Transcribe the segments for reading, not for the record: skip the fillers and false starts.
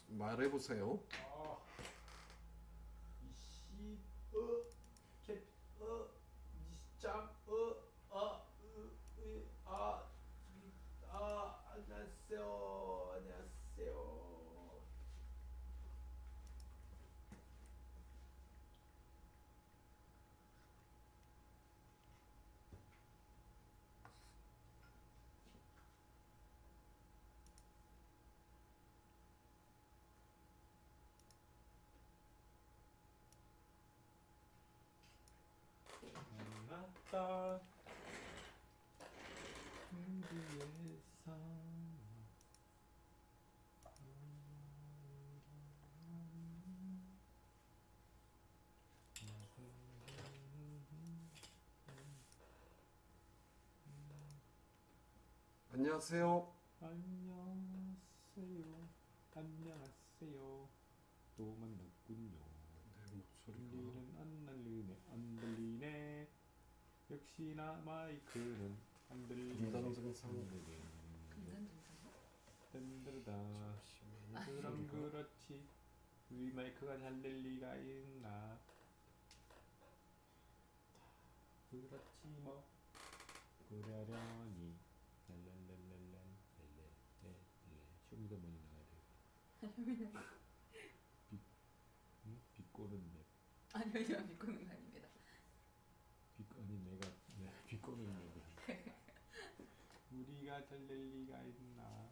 말해보세요. 이씨 짱 안녕하세요. 만났다 우리에서 안녕하세요. 안녕하세요. 또 만났군요. 내 목소리가 들리는 안 들리네. 역시나 마이크는 안 들리네. 금단 증상. 든든다. 잠시만요. 그럼 소리가. 그렇지. 우리 마이크가 잘 될 리가 있나? 그렇지 뭐. 그러려니. 쇼미더머니 나가야 돼. 비꼬는 맵. 아니요, 제가 비꼬는 거 아닙니다. 내가 비꼬는 맵. 우리가 잘 될 리가 있나?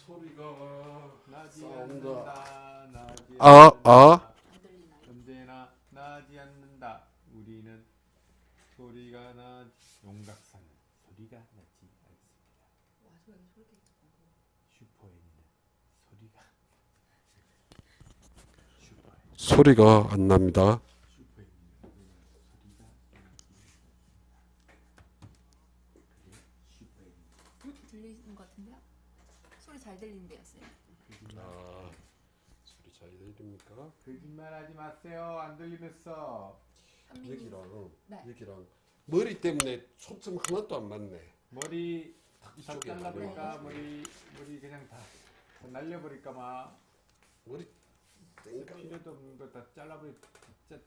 소리가 나지 싸운다. 않는다. 나지 아, 않는다. 아. 안 들리나요? 언제나 나지 않는다. 우리는 소리가 나지. 용각사는 소리가 나지 않습니다. 와, 저기 소리 되게 좋고. 슈퍼애니는 소리가 안 납니다. 슈퍼애니는 소리가 나지. 그래 슈퍼애니. 들리는 것 같은데요? 소리 잘 들리는데요, 쌤. 아, 소리 잘 들립니까? 거짓말하지 마세요. 안 들리면서. 선미님. 네. 여기랑 머리 때문에 초점 하나도 안 맞네. 머리 다 이쪽에 잘라버릴까? 안 머리 그냥 다 날려버릴까 마. 머리 땡깡. 필요도 없는 거 다 잘라버리. 진짜.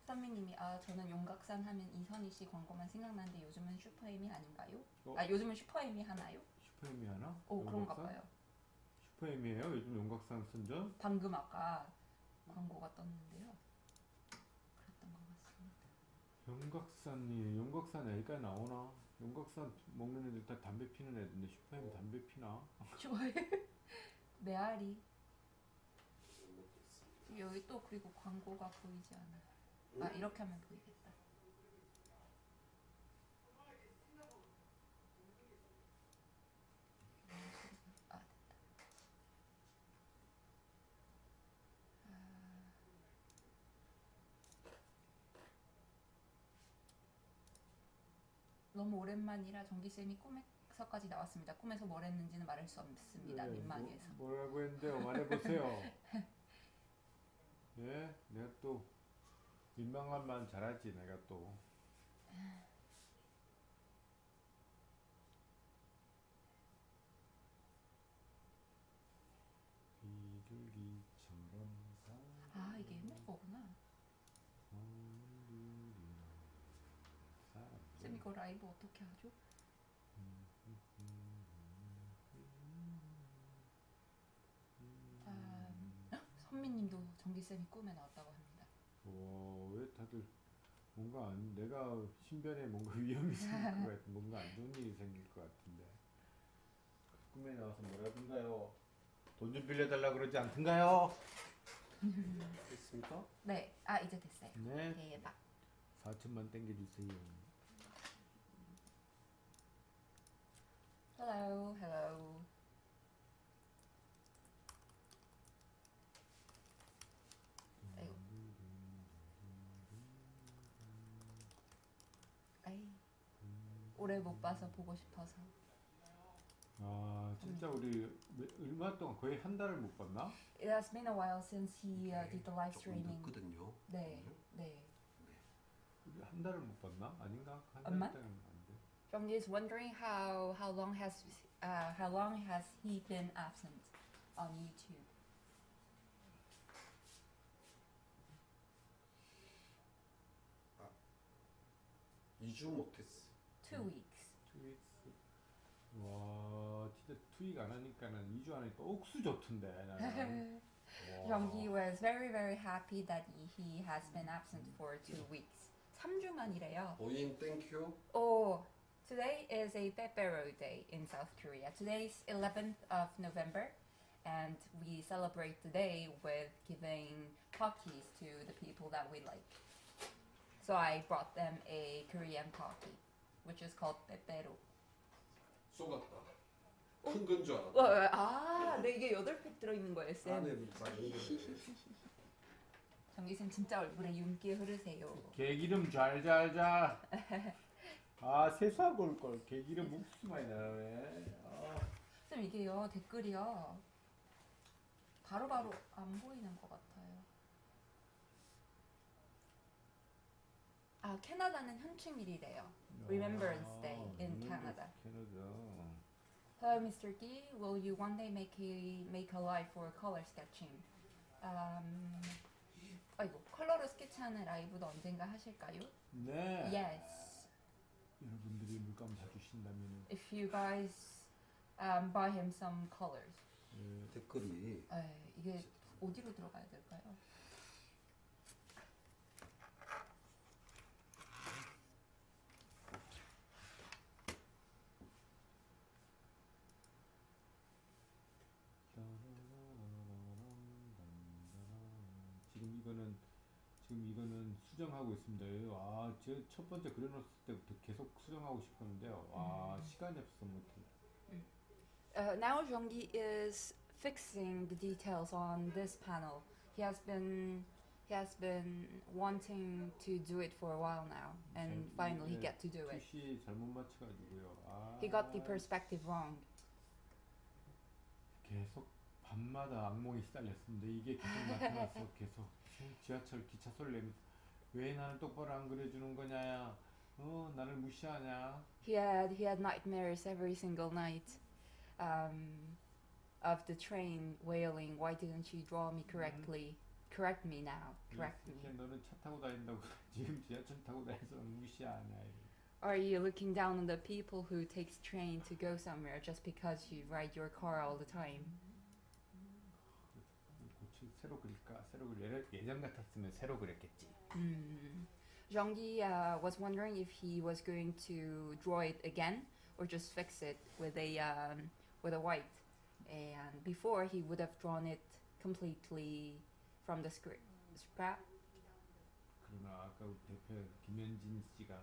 선미님이 저는 용각산 하면 이선희 씨 광고만 생각나는데 요즘은 슈퍼애니 아닌가요? 어? 요즘은 슈퍼애니 하나요? 슈퍼애니 하나? 그런가 용각산? 봐요. 슈퍼애니예요? 요즘 용각산 선전? 방금 아까 광고가 떴는데요. 그랬던 것 같습니다. 용각산 애가 나오나? 용각산 먹는 애들 다 담배 피는 애들인데 슈퍼애니 담배 피나? 좋아해. 메아리. 여기 또 그리고 광고가 보이지 않아요. 이렇게 하면 보이겠다. 됐다. 너무 오랜만이라 정기쌤이 꿈에서까지 나왔습니다. 꿈에서 뭘 했는지는 말할 수 없습니다. 민망해서. 뭐라고 했는데요? 말해보세요. 예? 내가 또 민망한 말 잘하지 내가 또. 비둘기처럼 이게 옛날 거구나. 쌤 이거 라이브 어떻게 하죠? 선미님도 정기쌤이 꿈에 나왔다고 합니다. 왜 다들 뭔가 내가 신변에 뭔가 위험이 생길 것 같은 뭔가 안 좋은 일이 생길 것 같은데 꿈에 나와서 뭐라든가요? 돈 좀 빌려달라 그러지 않던가요? 됐습니까? 네, 이제 됐어요. 네. 대박. 4천만 땡겨주세요. Hello, hello. 오래 못 봐서 보고 싶어서. 아 진짜 우리 얼마 동안 거의 한 달을 못 봤나? It has been a while since he did the live 조금 streaming. 늦거든요. 네, 네. 우리 한 달을 못 봤나? 아닌가? 한 엄마? 달 동안 안 돼. 정기 is wondering how long has he been absent on YouTube? 2주 못했어. 2 weeks. 트윗스. 와 진짜 트윗 안 하니까는 2주 안에 또 억수 좋던데 나는. 정기 was very happy that he has been absent for 2 weeks. 3주만이래요. 오인 땡큐. Oh, today is a Pepero Day in South Korea. Today's 11th of November, and we celebrate the day with giving Pockies to the people that we like. So I brought them a Korean Pocky, which is called Pepero. 쏘갔다. 큰 건 줄 알았다. 아, 네, 이게 8팩 들어있는 거예요, 쌤. 안에는 작은 거네. 정기쌤 진짜 얼굴에 윤기 흐르세요. 개기름 잘잘잘. 아 세수하고 올 걸. 개기름 묵수 많이 나네. 아. 쌤 이게요 댓글이요 바로바로 안 보이는 것 같아요. 아 캐나다는 현충일이래요. Remembrance Day in Canada. 캐나다. Hello, Mr. Gi. Will you one day make a live for color sketching? 아이고 컬러로 스케치하는 라이브도 언젠가 하실까요? 네. Yes. 여러분들이 물감 사주신다면. If you guys buy him some colors. 네. 댓글이 이게 어디로 들어가야 될까요? 지금 이거는 수정하고 있습니다. 와, 저 첫 번째 그려놨을 때부터 계속 수정하고 싶었는데요. 와, 시간이 없어서 못해. Now Jeonggi is fixing the details on this panel. He has been wanting to do it for a while now, and finally he get to do it. 시 잘못 맞춰가지고요. 아, He got the perspective wrong. 계속 밤마다 악몽이 시달렸습니다. 이게 계속 나타나서 계속 지하철 기차 소리 내면서 왜 나는 똑바로 안 그려주는 거냐? 나를 무시하냐? He had nightmares every single night of the train wailing, "Why didn't you draw me correctly? Correct me now. Correct me." 너는 차 타고 다닌다고 지금 지하철 타고 다녀서 무시하냐? Are you looking down on the people who takes train to go somewhere just because you ride your car all the time? 새로 그릴까? 새로 그릴 예전 같았으면 새로 그렸겠지. Jeonggi was wondering if he was going to draw it again or just fix it with a white. And before he would have drawn it completely from the scrap. 그러나 아까 우리 대표 김현진 씨가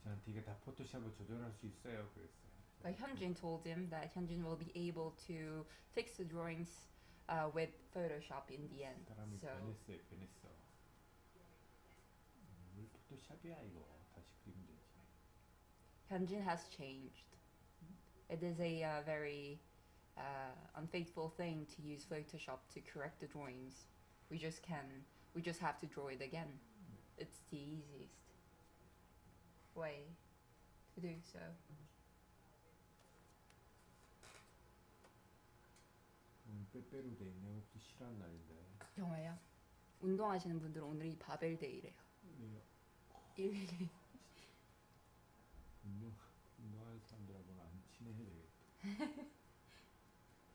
저한테 이게 다 포토샵을 조절할 수 있어요. 그랬어요. But Hyunjin told him that Hyunjin will be able to fix the drawings with Photoshop in the end. 사람이 So 변했어. 뭘 포토샵이야 이거 다시 그리면 되지. Hyunjin has changed. It is a very unfaithful thing to use Photoshop to correct the drawings. We just have to draw it again. It's the easiest way to do so. 빼빼로 돼 있네. 혹시 싫어하는 날인데. 정말요? 운동하시는 분들은 오늘이 바벨데이래요. 네. 일일이. 운동하는 사람들하고는 안 친해야 되겠다.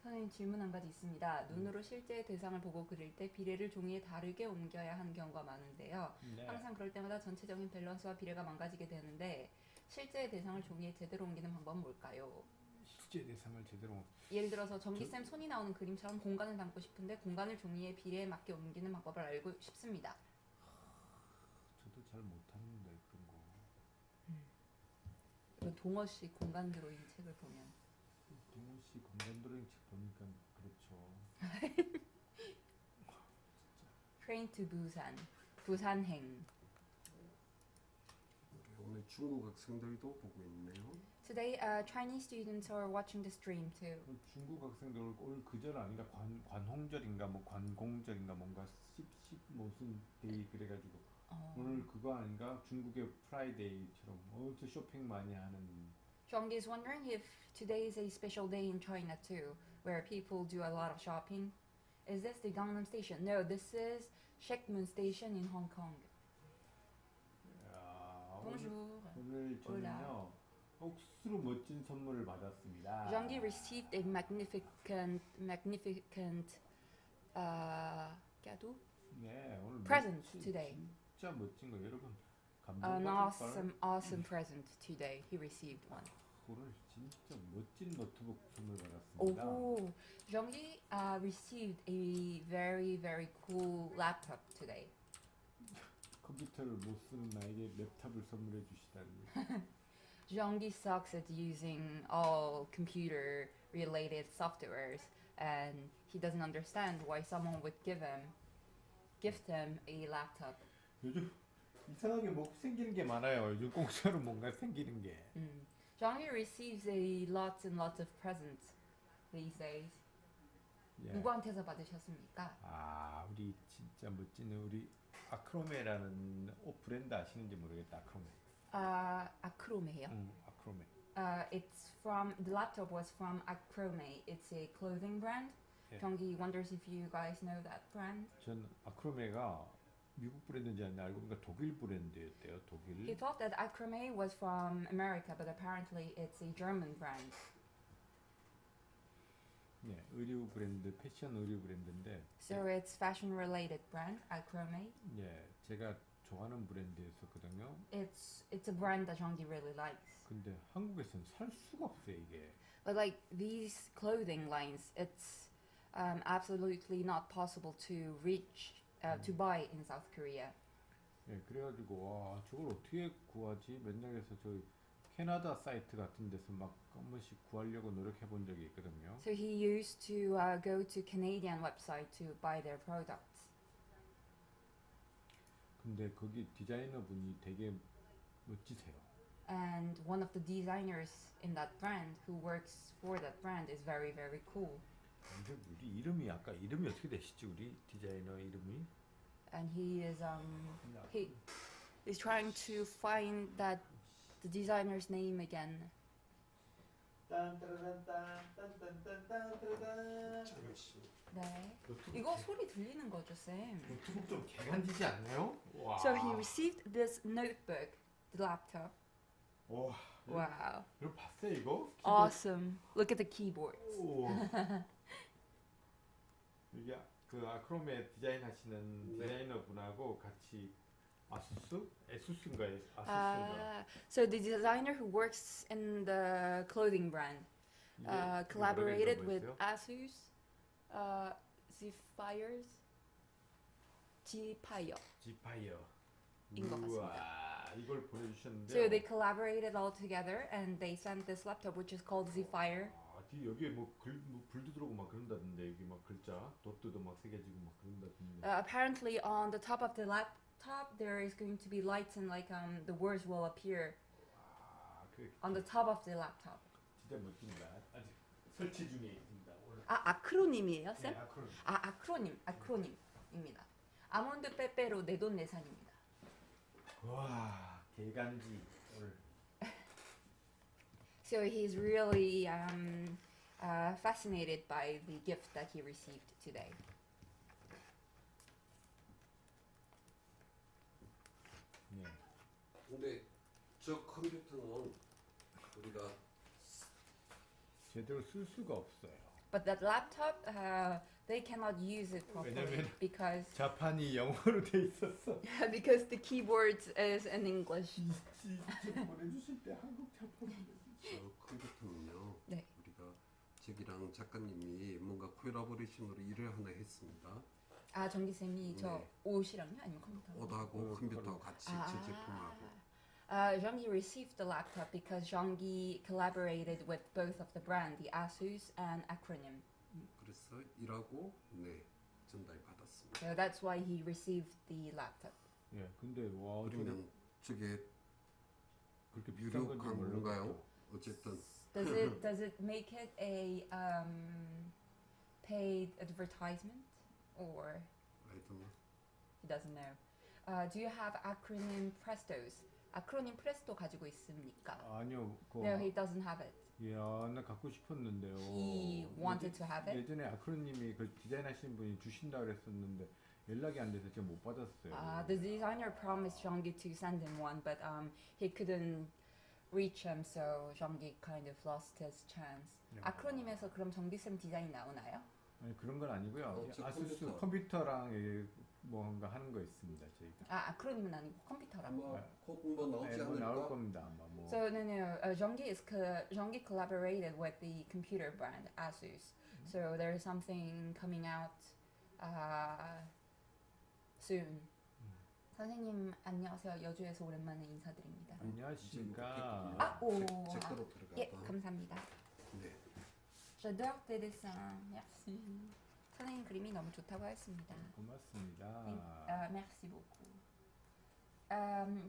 선생님 질문 한 가지 있습니다. 눈으로 실제 대상을 보고 그릴 때 비례를 종이에 다르게 옮겨야 하는 경우가 많은데요. 네. 항상 그럴 때마다 전체적인 밸런스와 비례가 망가지게 되는데 실제 대상을 종이에 제대로 옮기는 방법은 뭘까요? 실제 대상을 제대로 예를 들어서 정기쌤 손이 나오는 그림처럼 공간을 담고 싶은데 공간을 종이의 비례에 맞게 옮기는 방법을 알고 싶습니다. 저도 잘 못하는데 그런 거. 그 동어 씨 공간 드로잉 책을 보면 동훈 씨 공간 드로잉 책 보니까 그렇죠. Train to Busan, 부산행. 오늘 중국 학생들도 보고 있네요. Today, Chinese students are watching the stream too. 중국 학생들 오늘 그절 아닌가 관홍절인가 뭐 관공절인가 뭔가 10 무슨 데이 그래가지고 오늘 그거 아닌가 중국의 프라이데이처럼 엄청 쇼핑 많이 하는. Zhongyi is wondering if today is a special day in China too, where people do a lot of shopping. Is this the Gangnam Station? No, this is Shekmun Station in Hong Kong. 야, Bonjour. 오늘 저는요 억수로 멋진 선물을 받았습니다. Zhongyi received a magnificent cadeau? 네, 오늘 present today. 진짜 멋진 거 여러분 An 감동받을 awesome present today. He received one. 오늘 진짜 멋진 노트북 선물 받았습니다. Oh, Zhongyi received a very cool laptop today. 컴퓨터를 못 쓰는 나에게 랩탑을 선물해 주시다니. Zhongyi sucks at using all computer related softwares, and he doesn't understand why someone would gift him a laptop. 요즘 이상하게 뭐 생기는 게 많아요. 요즘 공짜로 뭔가 생기는 게. Zhongyi receives a lots and lots of presents these days. 예. 누구한테서 받으셨습니까? 아, 우리 진짜 멋진 우리 아크로메라는 옷 브랜드 아시는지 모르겠다. 아크로메. Acrome요. 아크로메. It's from the laptop was from Acrome. It's a clothing brand. 예. Zhongyi wonders if you guys know that brand. 전 아크로메가 미국 브랜드인지 알고 보니까 독일 브랜드였대요. 독일. He thought that Acrome was from America, but apparently it's a German brand. 네, 의류 브랜드, 패션 의류 브랜드인데. So it's fashion related brand, Acrome. 예, 제가 좋아하는 브랜드였었거든요. It's a brand that Zhongyi really likes. 근데 한국에서는 살 수가 없어요, 이게. But like these clothing lines, it's absolutely not possible to reach to buy in South Korea. 예, 그래가지고 와 저걸 어떻게 구하지? 맨날 해서 저 캐나다 사이트 같은 데서 막 한 번씩 구하려고 노력해 본 적이 있거든요. So he used to go to Canadian website to buy their products. 근데 거기 디자이너 분이 되게 멋지세요. And one of the designers in that brand who works for that brand is very cool. 근데 우리 이름이 아까 이름이 어떻게 되시지? 우리 디자이너 이름이? And he is trying to find that the designer's name again. 네. 이거 소리 들리는 거죠, 쌤? 노트북 좀 개간지지 않나요? 와. So he received this notebook, the laptop. 와. Wow. 이거 봤어요 이거? Awesome. Look at the keyboards. 이게 그 아크로메 디자인 하시는 네. 디자이너 분하고 같이 에수스인가요? 아수스인가? So the designer who works in the clothing brand collaborated with Asus, Zephyrs, Gpayo. 지파이어. 인 것 같습니다. 우와, 이걸 보내주셨는데. So they collaborated all together and they sent this laptop which is called Zephyr. 뒤 여기에 뭐 불도 들어오고 막 그런다던데 여기 막 글자 도트도 막 새겨지고 막 그런다던데. Apparently on the top of the laptop there is going to be lights and like the words will appear on the top of the laptop. 진짜 멋집니다. 아직 설치 중에 있습니다. 오늘. 아크로님이에요, 쌤? 네, 아크로님. 아크로님입니다. 아몬드 빼빼로 내돈내산입니다. 와, 개간지 오늘. So he's really fascinated by the gift that he received today. 네. 근데 저 컴퓨터는 우리가 제대로 쓸 수가 없어요. But that laptop, they cannot use it properly 왜냐면 because 자판이 영어로 돼 있었어. because the keyboard is in English. 진짜 보내주실 때 한국 자판. 저 컴퓨터는요. 네. 우리가 저기랑 작가님이 뭔가 콜라보레이션으로 일을 하나 했습니다. 아, 정기 쌤이 저 네. 옷이랑요, 아니면 컴퓨터? 옷하고 컴퓨터 같이 제 제품하고. Zhongyi received the laptop because Zhongyi collaborated with both of the brand, the Asus and Acronym. 그래서 일하고 네 전달 받았습니다. So that's why he received the laptop. 예, 근데 와 그러면 저게 그렇게 비싼 유료 건지 광고인가요? 모르겠죠. 어쨌든 Does it make it a paid advertisement or I don't know. he doesn't know? Do you have acronym Prestos? 아크로님 프레스토 가지고 있습니까? 아니요, 그거 No, he doesn't have it. 야, 나 갖고 싶었는데요. He wanted to have it. 예전에 아크로님이 그 디자인하시는 분이 주신다 그랬었는데 연락이 안 돼서 제가 못 받았어요. The designer promised Jeonggi to send him one, but he couldn't reach him, so Jeonggi kind of lost his chance. 야. 아크로님에서 그럼 정기쌤 디자인 나오나요? 아니 그런 건 아니고요. 저 아수스 컴퓨터. 컴퓨터랑 뭔가 하는 거 있습니다, 저희가. 아크로님은 아니고 컴퓨터라고. 꼭 나오지 뭐 나올 않을까? 겁니다, 아마 뭐. So no. Jeonggi collaborated with the computer brand Asus. So there's something coming out soon. 선생님 안녕하세요. 여주에서 오랜만에 인사드립니다. 안녕하십니까. 제 거로 들어가다. 예, 감사합니다. 네. J'adore tes dessins. Merci. 선생님 그림이 너무 좋다고 했습니다. 고맙습니다. Merci beaucoup.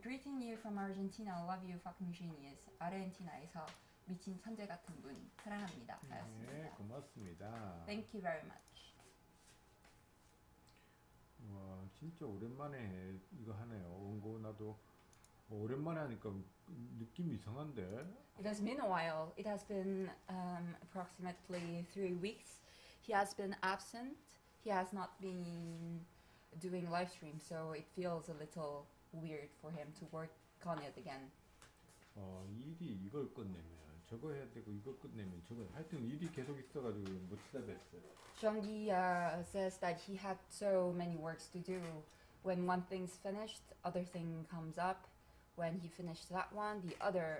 Greeting you from Argentina. Love you, fucking genius. 아르헨티나에서 미친 천재 같은 분 사랑합니다. 네, 하였습니다. 고맙습니다. Thank you very much. 와, 진짜 오랜만에 이거 하네요. 원고 나도 오랜만에 하니까 느낌이 이상한데. It has been a while. It has been approximately 3 weeks. He has been absent. He has not been doing live stream, so it feels a little weird for him to work on it again. 일이 이걸 끝내면 저거 해야 되고 이거 끝내면 저거 하여튼 일이 계속 있어가지고 못 찾아뵀어요. Jeonggi says that he had so many works to do. When one thing's finished, other thing comes up. When he finished that one,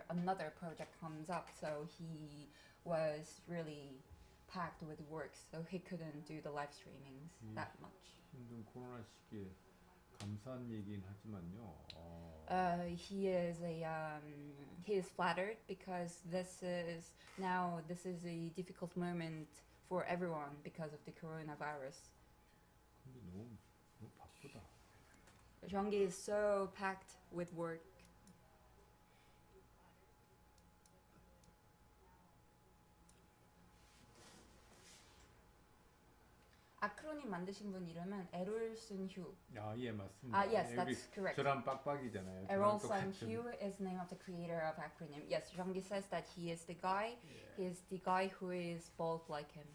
another project comes up. So he was really packed with works, so he couldn't do the live streamings that much. 힘든 코로나 시기에 감사한 얘기긴 하지만요. He is flattered because this is a difficult moment for everyone because of the coronavirus. 근데 너무 바쁘다. Jeonggi is so packed with work. 아크로님 만드신 분 이름은 에롤슨 휴. 예, 맞습니다. Yes, that's correct. 저랑 빡빡이잖아요. Errolson Hugh is the name of the creator of acronym. Yes, Jeonggi says that he is the guy. He is the guy who is bald like him.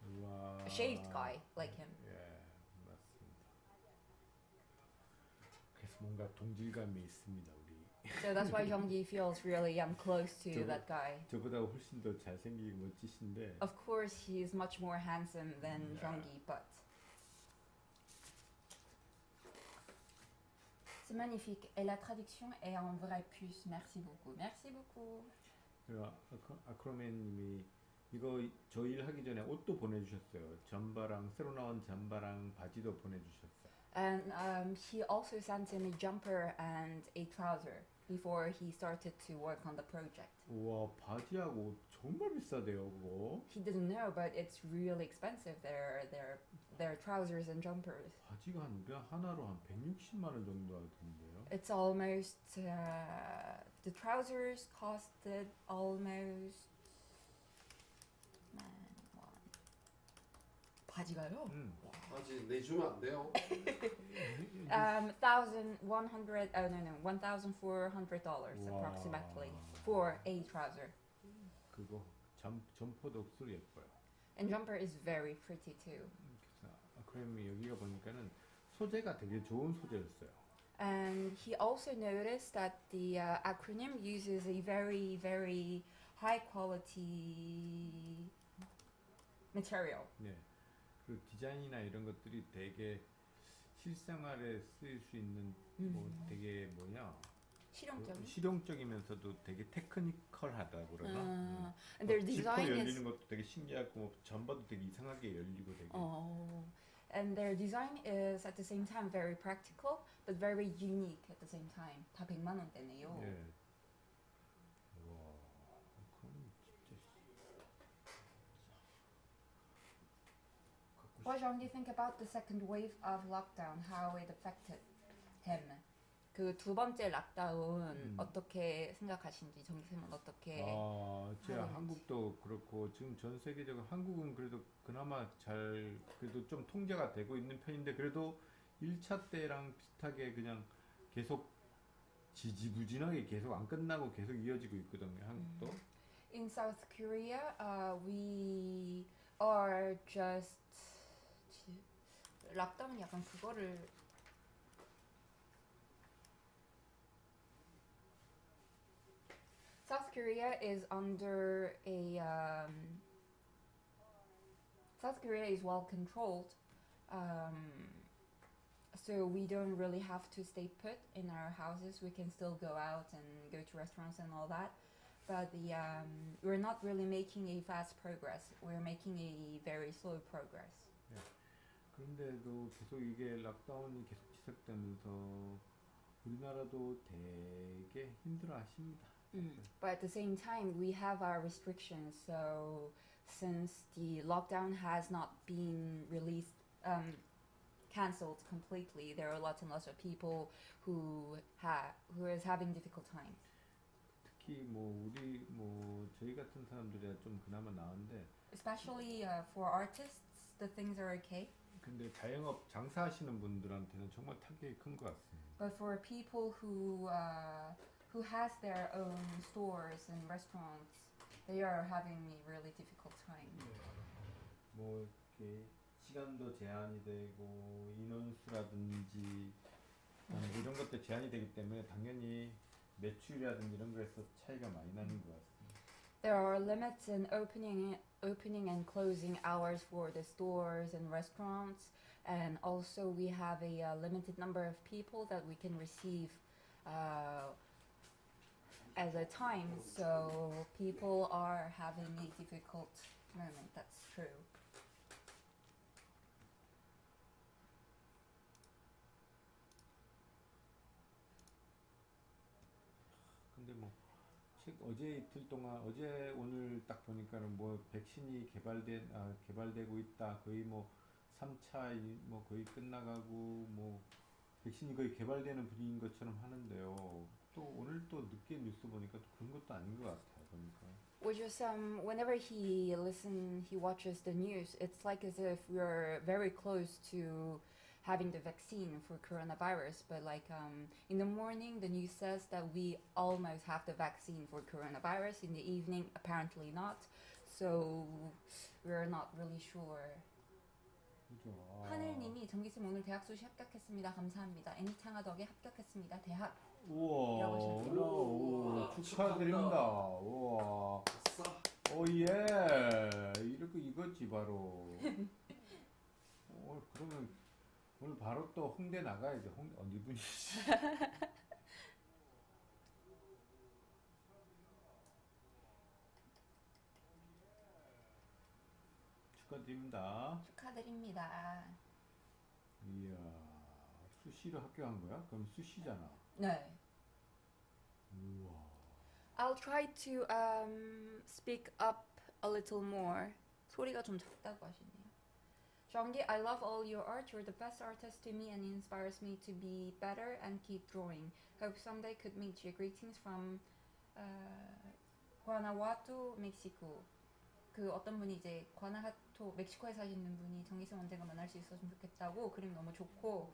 우와. A shaved guy like him. 예, 맞습니다. 그래서 뭔가 동질감이 있습니다, 우리. So that's why Jeonggi feels really close to that guy. 저보다 훨씬 더 잘생기고 멋지신데. Of course, he is much more handsome than Jeonggi, but c'est magnifique. Et la traduction est en vrai plus. Merci beaucoup. Merci beaucoup. 아크로맨님이 이거 저 일 하기 전에 옷도 보내주셨어요. 잠바랑 새로 나온 잠바랑 바지도 보내주셨어요. And he also sent him a jumper and a trouser before he started to work on the project. 우와, 바지하고 옷 정말 비싸대요, 그거. He didn't know, but it's really expensive. Their trousers and jumpers. 바지가 하나로 한 160만 원 정도 하던데요. It's almost the trousers costed almost 바지가요? 아직 내주면 안 돼요. $1,400 approximately for a trouser. 그거 점퍼도 억수로 예뻐요. And jumper is very pretty too. 그래서 아크로맨이 여기가 보니까는 소재가 되게 좋은 소재였어요. And he also noticed that the acronym uses a very, very high quality material. 네. 그 디자인이나 이런 것들이 되게 실생활에 쓰일 수 있는 뭐 되게 실용적이면서도 되게 테크니컬하다 그러나. And their 지퍼 design 열리는 is 것도 되게 신기하고 뭐 잠바도 되게 이상하게 열리고 되게. And their design is at the same time very practical, but very unique at the same time. 다 100만 원대네요. 예. 와, 그럼 진짜. What do you think about the second wave of lockdown? How it affected him? 그 두 번째 락다운 어떻게 생각하시는지 정기쌤은 어떻게 제가 하는지. 한국도 그렇고 지금 전 세계적으로 한국은 그래도 그나마 잘 그래도 좀 통제가 되고 있는 편인데 그래도 1차 때랑 비슷하게 그냥 계속 지지부진하게 계속 안 끝나고 계속 이어지고 있거든요. 한국도. In South Korea, we are just 락다운 약간 그거를 South Korea is under a South Korea is well controlled, so we don't really have to stay put in our houses. We can still go out and go to restaurants and all that. But we're not really making a fast progress. We're making a very slow progress. 그런데도 계속 이게 락다운이 계속 지속되면서 우리나라도 되게 힘들어하십니다. But at the same time, we have our restrictions. So since the lockdown has not been released, cancelled completely, there are lots and lots of people who is having difficult time. 특히 저희 같은 사람들이야 좀 그나마 나은데. Especially for artists, the things are okay. 근데 자영업 장사하시는 분들한테는 정말 타격이 큰 것 같습니다. But for people who has their own stores and restaurants, they are having a really difficult time. 이렇게 시간도 제한이 되고 인원수라든지 이런 것도 제한이 되기 때문에 당연히 매출이라든지 이런 거에서 차이가 많이 나는 것 같습니다. There are limits in opening and closing hours for the stores and restaurants, and also we have a limited number of people that we can receive at a time, so people are having a difficult moment. That's true. 근데 어제 이틀 동안 어제 오늘 딱 보니까는 백신이 개발되고 있다. 거의 3차 거의 끝나가고 백신이 거의 개발되는 분위기인 것처럼 하는데요. 또 오늘 또 늦게 뉴스 보니까 또 그런 것도 아닌 것 같아요. 보니까. Which is whenever he watches the news, it's like as if we're very close to having the vaccine for coronavirus, but in the morning the news says that we almost have the vaccine for coronavirus. In the evening, apparently not. So we're not really sure. 그죠. 하늘님이 정기쌤 오늘 대학 수시 합격했습니다. 감사합니다. 애니창아 덕에 합격했습니다. 대학. 우와, 축하드립니다. 우와. 예. 이렇게 이거지 바로. 그러면 오늘 바로 또 홍대 나가야죠. 어디 분이시? 축하드립니다. 축하드립니다. 이야, 수시로 합격한 거야? 그럼 수시잖아. 네. 우와. I'll try to speak up a little more. 소리가 좀 작다고 하시네요. Jeonggi, I love all your art. You're the best artist to me and it inspires me to be better and keep drawing. Hope someday could meet you. Greetings from Guanajuato, Mexico. 그 어떤 분이 이제 과나하토 멕시코에 사시는 분이 정기쌤 언젠가 만날 수 있었으면 좋겠다고 그림 너무 좋고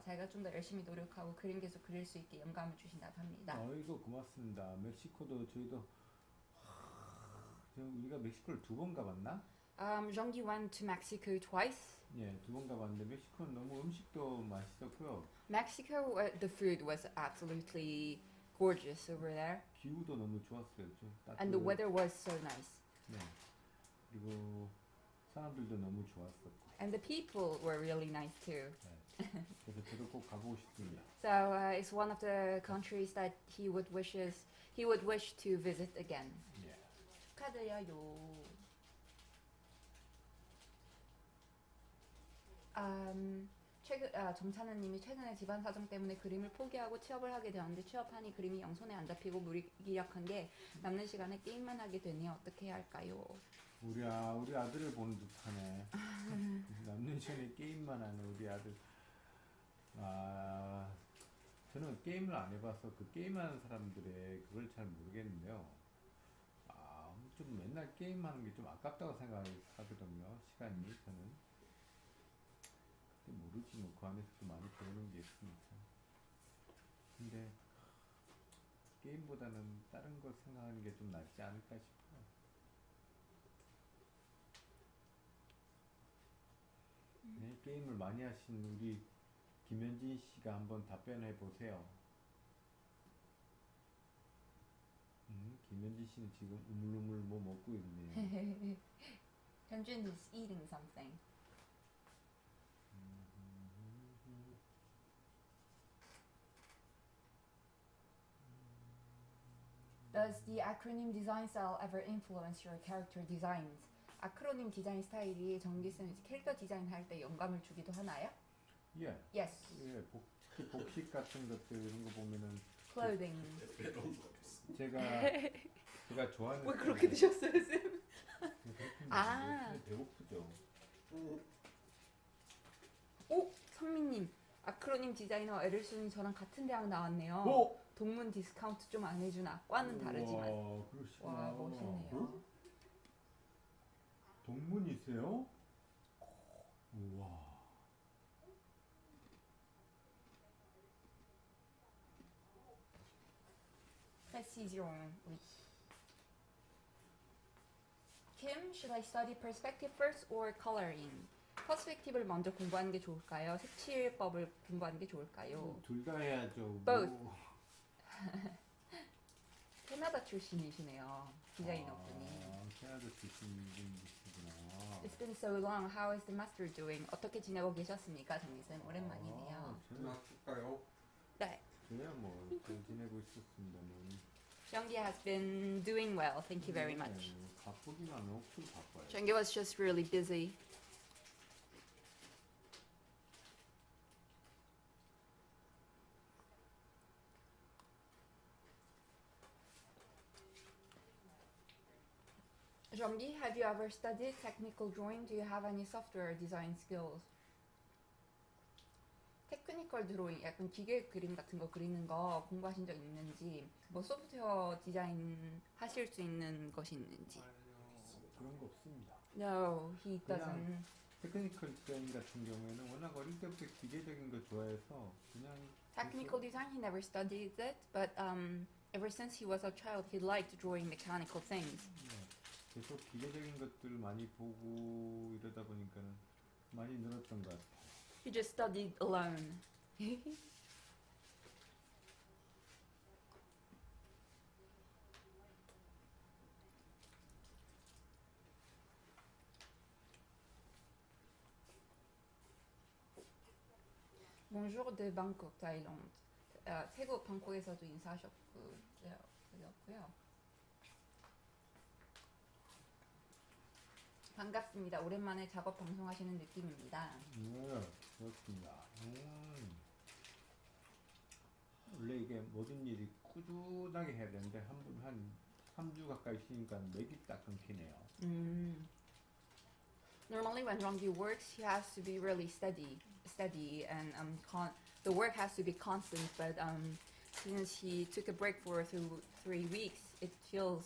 자기가 좀 더 열심히 노력하고 그림 계속 그릴 수 있게 영감을 주신다고 합니다. 아이고 고맙습니다. 멕시코도 저희도 우리가 멕시코를 2번 가봤나? Jeonggi went to Mexico twice. 예, 2번 가봤는데 멕시코는 너무 음식도 맛있었고요. Mexico, the food was absolutely gorgeous over there. 기후도 너무 좋았어요. And the weather was so nice. 네. 그리고 사람들도 너무 좋았었고. And the people were really nice too. 네. 그래서 저도 꼭 가보고 싶습니다. So it's one of the countries that he would wish to visit again. 예. 축하드려요. 정찬은님이 최근에 집안 사정 때문에 그림을 포기하고 취업을 하게 되었는데 취업하니 그림이 영 손에 안 잡히고 무기력한 게 남는 시간에 게임만 하게 되니 어떻게 해야 할까요? 우리 아들을 보는 듯하네. 남는 시간에 게임만 하는 우리 아들. 저는 게임을 안 해봐서 그 게임하는 사람들의 그걸 잘 모르겠는데요. 아, 좀 맨날 게임하는 게 좀 아깝다고 생각하거든요. 시간이 저는. 근데 모르지 뭐 그 안에서도 많이 배우는 게 있으니까. 근데 게임보다는 다른 걸 생각하는 게 좀 낫지 않을까 싶어요. 네, 게임을 많이 하신 우리 김현진 씨가 한번 답변해 보세요. 김현진 씨는 지금 우물우물 뭐 먹고 있네요. 현준 is eating something. Does the acronym design style ever influence your character designs? 아크로님 디자인 스타일이 정기쌤 캐릭터 디자인 할 때 영감을 주기도 하나요? 예. Yes. 예, 특히 복식 같은 것들 이런 거 보면은 Clothing. 제가 좋아하는 왜 그렇게 드셨어요, 쌤? 아, 배고프죠. 오, 선미님. 아크로님 디자이너 에르순이 저랑 같은 대학 나왔네요. 오! 동문 디스카운트 좀 안 해주나? 과는 다르지만. 와, 그러시구나. 와, 멋있네요. 동문이세요? 우와. Précision, oui. Kim, should I study perspective first or coloring? 퍼스펙티브를 먼저 공부하는 게 좋을까요? 색칠법을 공부하는 게 좋을까요? 둘 다 해야죠. Both. 뭐. 캐나다 출신이시네요, 디자이너분이. 아, 캐나다 출신이시구나. It's been so long. How is the master doing? 어떻게 지내고 계셨습니까, 정희쌤? 오랜만이네요. 맞을까요? 네. 그냥 뭐 잘 지내고 있었습니다만. Jeonggi has been doing well. Thank you very much. 바쁘긴 하면 억수로 바빠요. Jeonggi was just really busy. Jeonggi, have you ever studied technical drawing? Do you have any software design skills? 테크니컬 드로잉, 약간 기계 그림 같은 거 그리는 거 공부하신 적 있는지, 뭐 소프트웨어 디자인 하실 수 있는 것이 있는지. 그런 거 없습니다. No, he 그냥 doesn't. 테크니컬 디자인 같은 경우에는 워낙 어릴 때부터 기계적인 거 좋아해서 그냥 Technical design, he never studied it, but ever since he was a child, he liked drawing mechanical things. 계속 기계적인 것들 많이 보고 이러다 보니까는 많이 늘었던 것 같아요. He just studied alone. Bonjour de Bangkok, Thaïlande. 태국 방콕에서도 인사하셨고요. 반갑습니다. 오랜만에 작업 방송하시는 느낌입니다. 네, 그렇습니다. 원래 이게 모든 일이 꾸준하게 해야 되는데 한 3주 가까이 쉬니까 맥이 딱 끊기네요. Normally when Jeonggi works, he has to be really steady, and the work has to be constant. But since he took a break for 3 weeks, it feels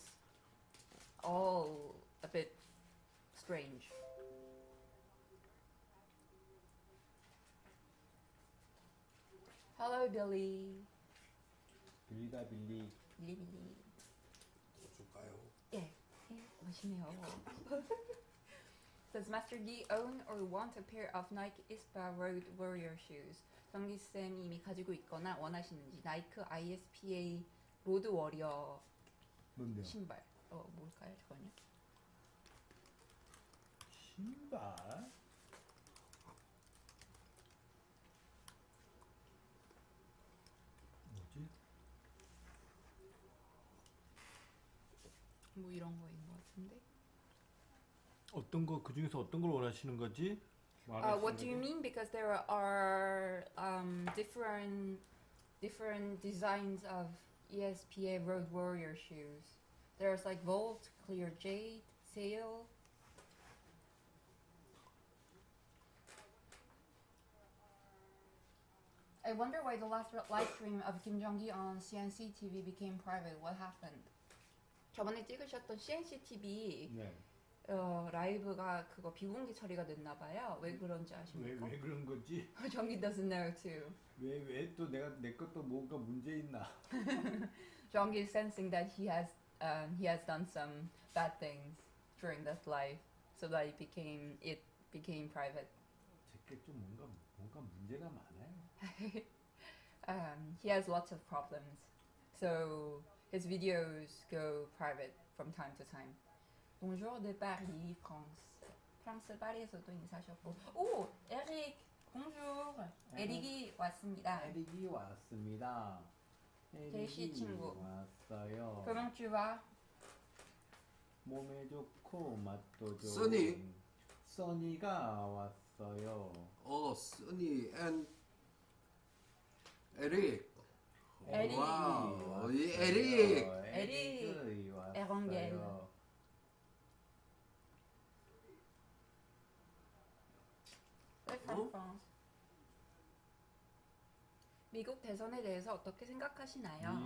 all a bit strange. Hello, Billy. 빌리다 빌리. 빌리. 줄까요? 예, 멋있네요. Does Master Yi own or want a pair of Nike ISPA Road Warrior shoes? 정기 쌤이 이미 가지고 있거나 원하시는지 나이크 ISPA 로드 워리어 뭔데요? 신발. 뭘까요, 저건요? 신발? 뭐지? 뭐 이런 거인 것 같은데. 어떤 거, 그 중에서 어떤 걸 원하시는 거지? What do you mean? Because there are different designs of ESPA Road Warrior shoes. There's like Volt, Clear Jade, Sail. I wonder why the last live stream of Kim Jong-gi on CNC TV became private. What happened? 저번에 찍으셨던 CNC TV 네. 라이브가 그거 비공개 처리가 됐나 봐요. 왜 그런지 아십니까? 왜 그런 거지? 정기 doesn't know too. 왜 또 내 것도 뭔가 문제 있나? Jong is sensing that he has done some bad things during that live, so that it became private. 제게 좀 뭔가 문제가 많아요. He has lots of problems, so his videos go private from time to time. Bonjour de Paris, France. 프랑스 파리에서도 인사하셨고. 오, 에릭, bonjour. 에릭이 왔습니다. 에릭이 왔습니다. 제시 친구. 왔어요. Comment tu vas? 몸에 좋고 맛도 좋은 써니. 써니가 왔어요. 써니 and 에릭. 에릭. 와우, 이 에릭. 에릭이 에런겔. 왔어요. We're from France. 미국 대선에 대해서 어떻게 생각하시나요?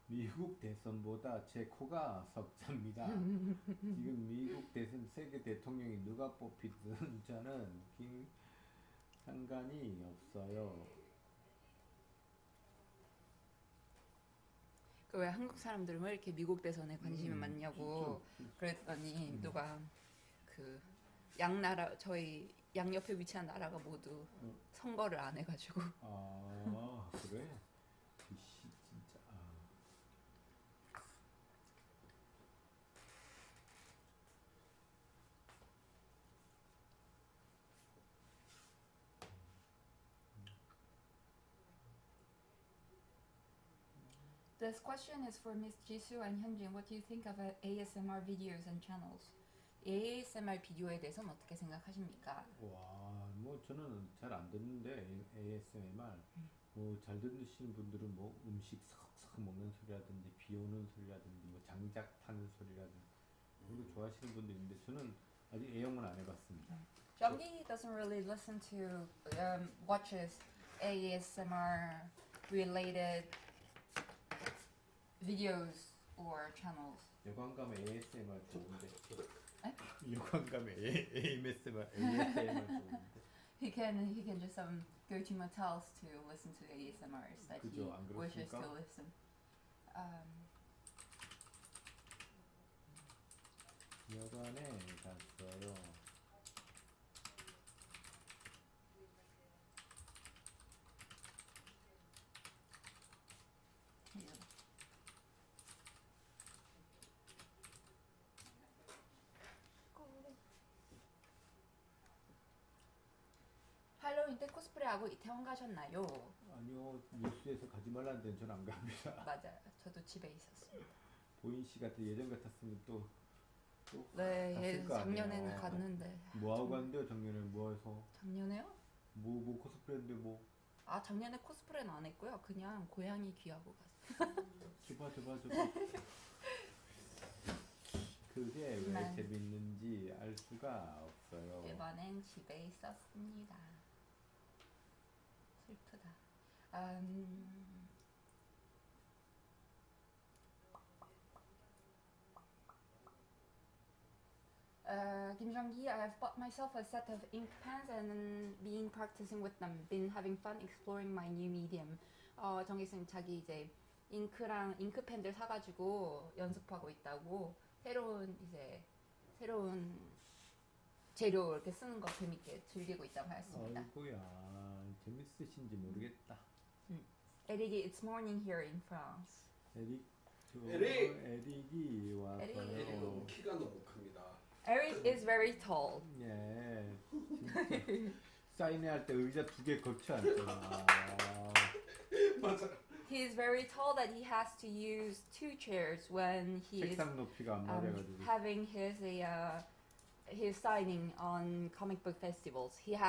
미국 대선보다 제 코가 석자입니다. 지금 미국 대선 세계 대통령이 누가 뽑히든 저는 상관이 없어요. 그 왜 한국 사람들은 왜 이렇게 미국 대선에 관심이 많냐고 그랬더니 누가 그 양나라 저희 양옆에 위치한 나라가 모두 선거를 안 해가지고. 아 그래? 씨 진짜. This question is for Miss Jisoo and Hyunjin. What do you think of ASMR videos and channels? ASMR 비디오에 대해서는 어떻게 생각하십니까? 와, 뭐 저는 잘 안 듣는데 ASMR 뭐 잘 듣으시는 분들은 뭐 음식 석석 먹는 소리라든지 비 오는 소리라든지 뭐 장작 타는 소리라든지 그런 거 좋아하시는 분들 있는데 저는 아직 애용은 안 해봤습니다. Jonggi doesn't really listen to watches ASMR related videos or channels. 여관 가면 ASMR 좋은데. 에? 여관 가면 ASMR 좋은데. He can just go to motels to listen to ASMRs that 그죠, 안 he wishes 그렇습니까? to listen. 여관에 갔어요. 할로윈 때 코스프레하고 이태원 가셨나요? 아니요, 뉴스에서 가지 말라는 데는 저는 안 갑니다. 맞아요. 저도 집에 있었습니다. 보인 씨 같은 예전 같았으면 또 네, 갔을 거 작년에는 아니에요. 갔는데. 뭐 하고 갔는데요? 작년에 뭐 해서? 작년에요? 뭐 코스프레인데 뭐? 아, 작년에 코스프레는 안 했고요. 그냥 고양이 귀하고 갔어요. 줘봐. 그게 왜 네. 재밌는지 알 수가 없어요. 이번엔 집에 있었습니다. 슬프다. Kim Jong-gi, I have bought myself a set of ink pens and been practicing with them. Been having fun exploring my new medium. 정기쌤 자기 이제 잉크랑 잉크펜들 사가지고 연습하고 있다고 새로운 재료 이렇게 쓰는 거 재밌게 즐기고 있다고 하였습니다. 아이고야, 재밌으신지 모르겠다. 에릭이 It's morning here in France. 에릭이 왔어요. 에릭 너무 키가 너무 큽니다. Eric is very tall. 예, 진짜 사인회할 때 의자 2개 걸쳐 앉잖아. 맞아. He is very tall that he has to use 2 chairs when he is 책상 높이가 안 맞아가지고. having his signing on comic book festivals. He's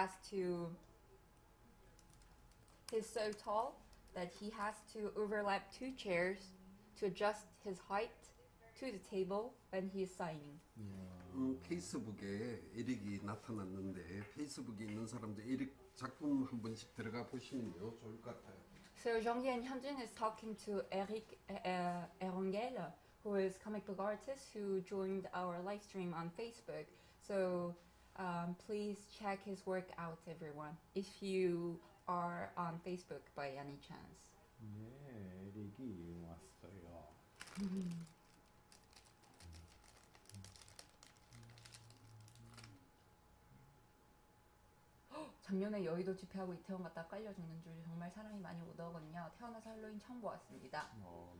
so tall that he has to overlap 2 chairs to adjust his height to the table when he's signing. 이야. 페이스북에 에릭이 나타났는데 페이스북에 있는 사람들 에릭 작품 한 번씩 들어가 보시면요 좋을 것 같아요. So Jean-Guy and Hyunjin is talking to Eric Erongel, who is comic book artist who joined our live stream on Facebook. So please check his work out, everyone, if you are on Facebook by any chance. 네, 에릭이 왔어요. 작년에 여의도 집회하고 이태원 갔다 깔려 죽는 줄 정말 사람이 많이 오더군요. 태어나서 할로윈 처음 보았습니다.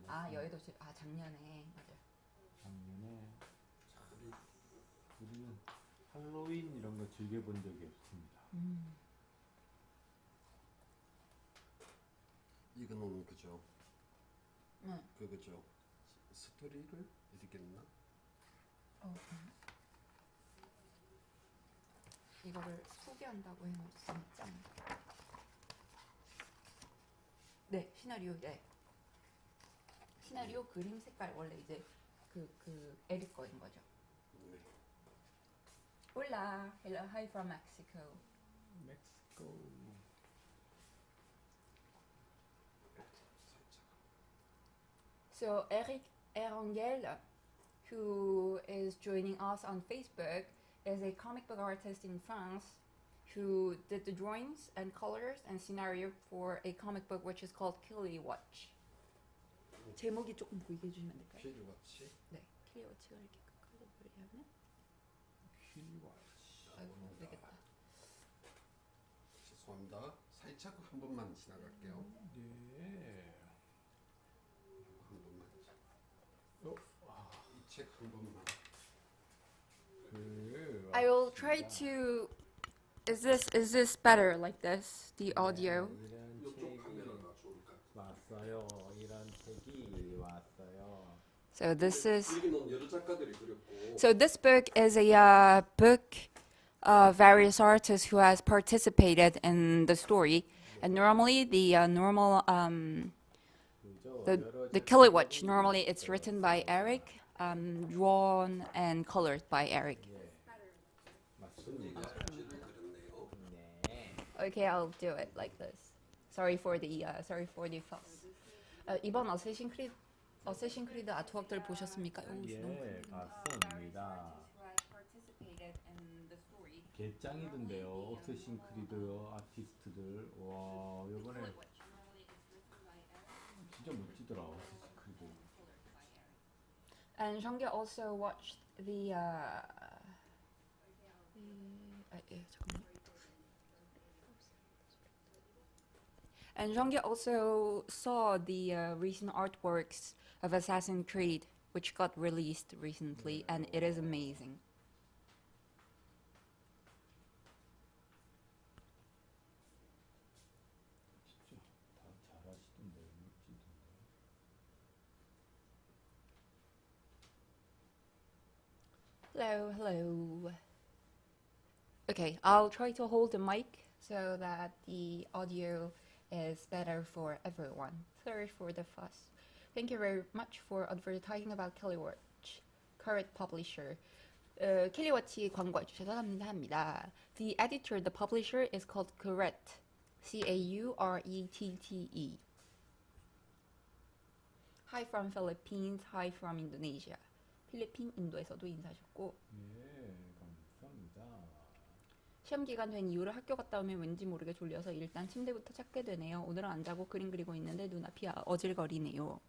아 여의도 작년에 맞아요. 작년에 우리는 할로윈 이런 거 즐겨본 적이 없습니다. 이거는 그죠? 네. 그거죠. 스토리를 읽겠나? 이거를 소개한다고 해놓으니까. 네, 시나리오. 네. 시나리오 그림 색깔 원래 이제 그 에릭 거인 거죠. 네. Hola, hello, hi from Mexico. 멕시코. So Eric Erongel, who is joining us on Facebook, is a comic book artist in France who did the drawings and colors and scenario for a comic book which is called Killy Watch. 제목이 조금 보이게 해주시면 될까요? 킬리워치. 네, Killy Watch가 이렇게 가까이 보려면 킬리워치. 아이고 안 되겠다. 죄송합니다. 살짝 한 번만 지나갈게요. 네. 한 번만. 이 책 한 번만. I will try to. Is this better like this? The audio. 이쪽 카메라가 좋을 것 같아요. 왔어요. 이런 책이 왔어요. So this is. 여기는 여러 작가들이 그렸고. So this book is a book of various artists who has participated in the story, and normally the the Killy Watch normally it's written by Eric, drawn and colored by Eric. 맞습니다. 잡지를 그렸네요. 네. Okay, I'll do it like this. Sorry for the fuss. 이번 어쌔신 크리드 아트웍들 보셨습니까? 예, 봤습니다. 개짱이던데요. 어쌔신 크리드 아티스트들. 와, 이번에 진짜 멋지더라. 어쌔신 크리드. And Jean-Guy also watched the And Jean-Guy also saw the recent artworks of Assassin's Creed, which got released recently, and it is amazing. 진짜 다 잘하시던데. 멋지던데. Hello, hello. Okay, I'll try to hold the mic so that the audio is better for everyone. Sorry for the fuss. Thank you very much for advertising about Killy Watch, current publisher. Killy Watch 광고해 주셔서 감사합니다. The editor, the publisher is called Curette, Caurette. Hi from Philippines, hi from Indonesia. 필리핀, 인도에서도 인사하셨고. 예, 감사합니다. 시험 기간 된 이후로 학교 갔다 오면 왠지 모르게 졸려서 일단 침대부터 찾게 되네요. 오늘은 안 자고 그림 그리고 있는데 눈앞이 어질거리네요.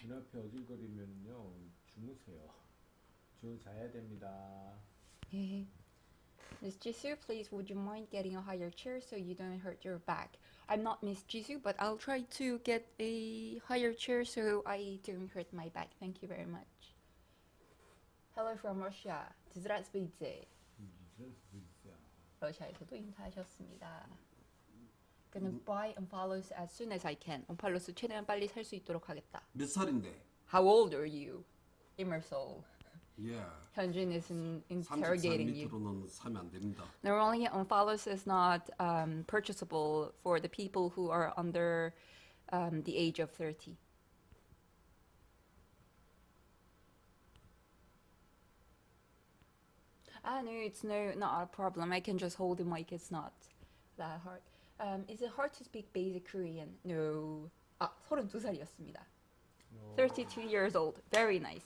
눈앞이 어질거리면요 주무세요. 자야 됩니다. Miss Jisoo, please would you mind getting a higher chair so you don't hurt your back? I'm not Miss Jisoo, but I'll try to get a higher chair so I don't hurt my back. Thank you very much. Hello from Russia. Здравствуйте. 러시아에서도 인사하셨습니다. 그는 buy and follows as soon as I can. 언팔로스 최대한 빨리 살 수 있도록 하겠다. 몇 살인데? How old are you? Immersal. Yeah. 현준 is interrogating you. 30살 밑으로는 사면 안 됩니다. Normally, unfollows is not purchasable for the people who are under the age of 30. Ah, no, it's not a problem. I can just hold the mic. It's not that hard. Is it hard to speak basic Korean? No. 아, 32살이었습니다. 32 years old. Very nice.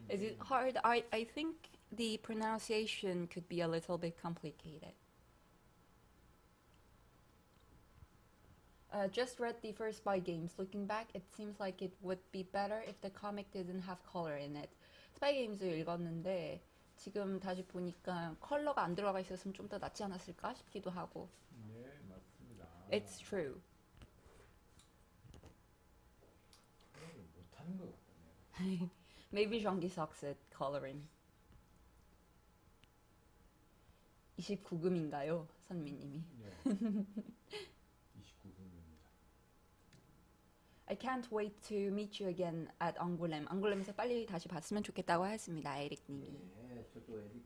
Is it hard? I think the pronunciation could be a little bit complicated. Just read the first Spy Games. Looking back, it seems like it would be better if the comic didn't have color in it. Spy Games을 읽었는데 지금 다시 보니까 컬러가 안 들어가 있었으면 좀 더 낫지 않았을까 싶기도 하고. 네, 맞습니다. It's true. 못하는 것 같네요. Maybe Jeonggi sucks at coloring. 29금인가요? 선미님이. 네. 29금입니다. I can't wait to meet you again at Angoulême. 앙골렘에서 빨리 다시 봤으면 좋겠다고 했습니다. 에릭님이. 네, 저도 에릭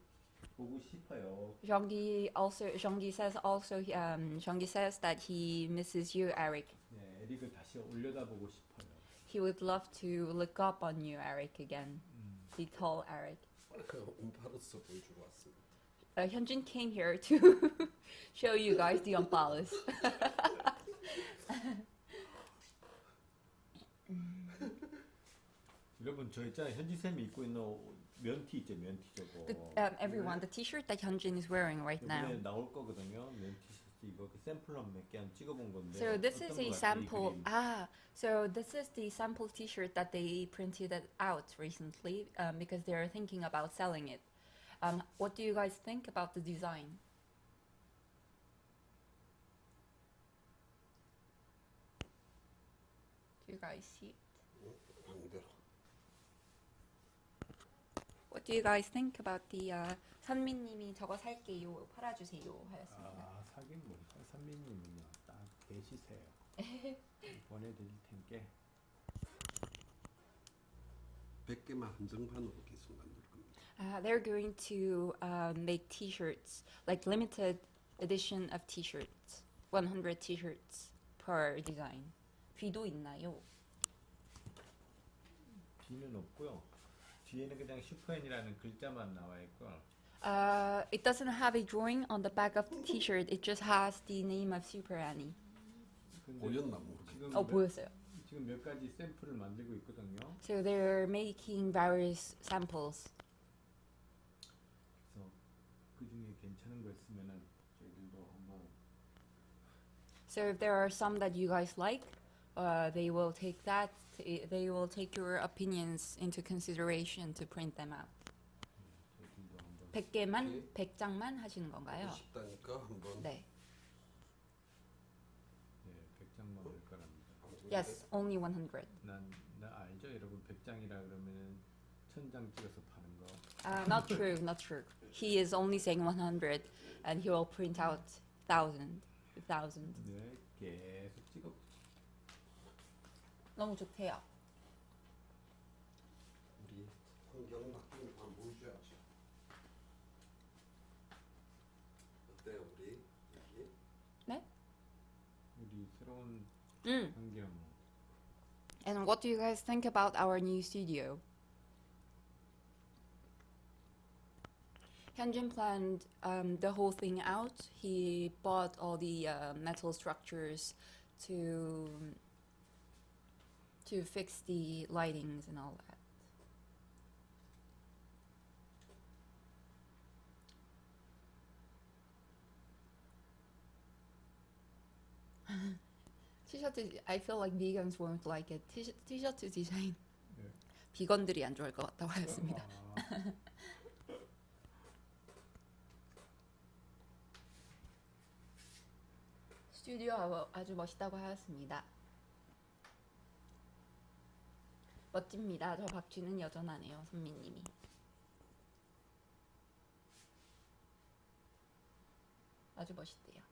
보고 싶어요. Jeonggi says that he misses you, Eric. 네, 에릭을 다시 올려다보고 싶어요. He would love to look up on you, Eric, again. The tall Eric. 운파르스 보여주러 왔습니다. Hyunjin came here to show you guys the Umpalas. 여러분 저 있잖아요. 현지 쌤이 입고 있는 면티 있죠, 면티 저거. Everyone, the T-shirt that Hyunjin is wearing right now. 이번에 나올 거거든요. 면티 셔츠 이거 그 샘플 몇 개 한 찍어본 건데. So this is 어떤 a 것 같아요, 이 sample. 그림? So this is the sample T-shirt that they printed out recently because they are thinking about selling it. What do you guys think about the design? Do you guys see it? 방대로. What do you guys think about the 선미님이 저거 살게요, 팔아주세요 하였습니다. 아, 사긴 뭐 선미님은요. 딱 계시세요. 보내드릴 텐게. 100개만 한정판으로 계속 만들 겁니다. They're going to make T-shirts, like limited edition of T-shirts, 100 T-shirts per design. 귀도 있나요? 뒤는 없고요. 뒤에는 그냥 슈퍼애니라는 글자만 나와 있고. It doesn't have a drawing on the back of the T-shirt. It just has the name of superani. 보였나 모르겠어요. 지금 보였어요. 지금 몇 가지 샘플을 만들고 있거든요. So they're making various samples. 그래서 그 중에 괜찮은 거 있으면은 저희들도 한번. So if there are some that you guys like, they will take that. They will take your opinions into consideration to print them out. 저희들도 한번. 100개만, 100장만 하시는 건가요? 싶다니까 한번. 네. 네, 100장만 될 거랍니다. Yes, only 100. 나 알죠, 여러분. 100장이라 그러면은 1000장 찍어서 파는 거. Not true, not true. He is only saying 100, and he will print out 1,000. 네, 계속 찍어. 너무 좋대요. 우리 환경 바뀌는 거 한번 보여줘야죠. 어때요 우리? 여기? 네? 우리 새로운 Mm. 환경. And what do you guys think about our new studio? Hyunjin planned the whole thing out. He bought all the metal structures to fix the lightings and all that. T-shirt. I feel like vegans won't like it. T-shirt 디자인. 네. 비건들이 안 좋아할 것 같다고 하였습니다. 아, 스튜디오 아주 멋있다고 하였습니다. 멋집니다. 저 박쥐는 여전하네요, 선미님이. 아주 멋있대요.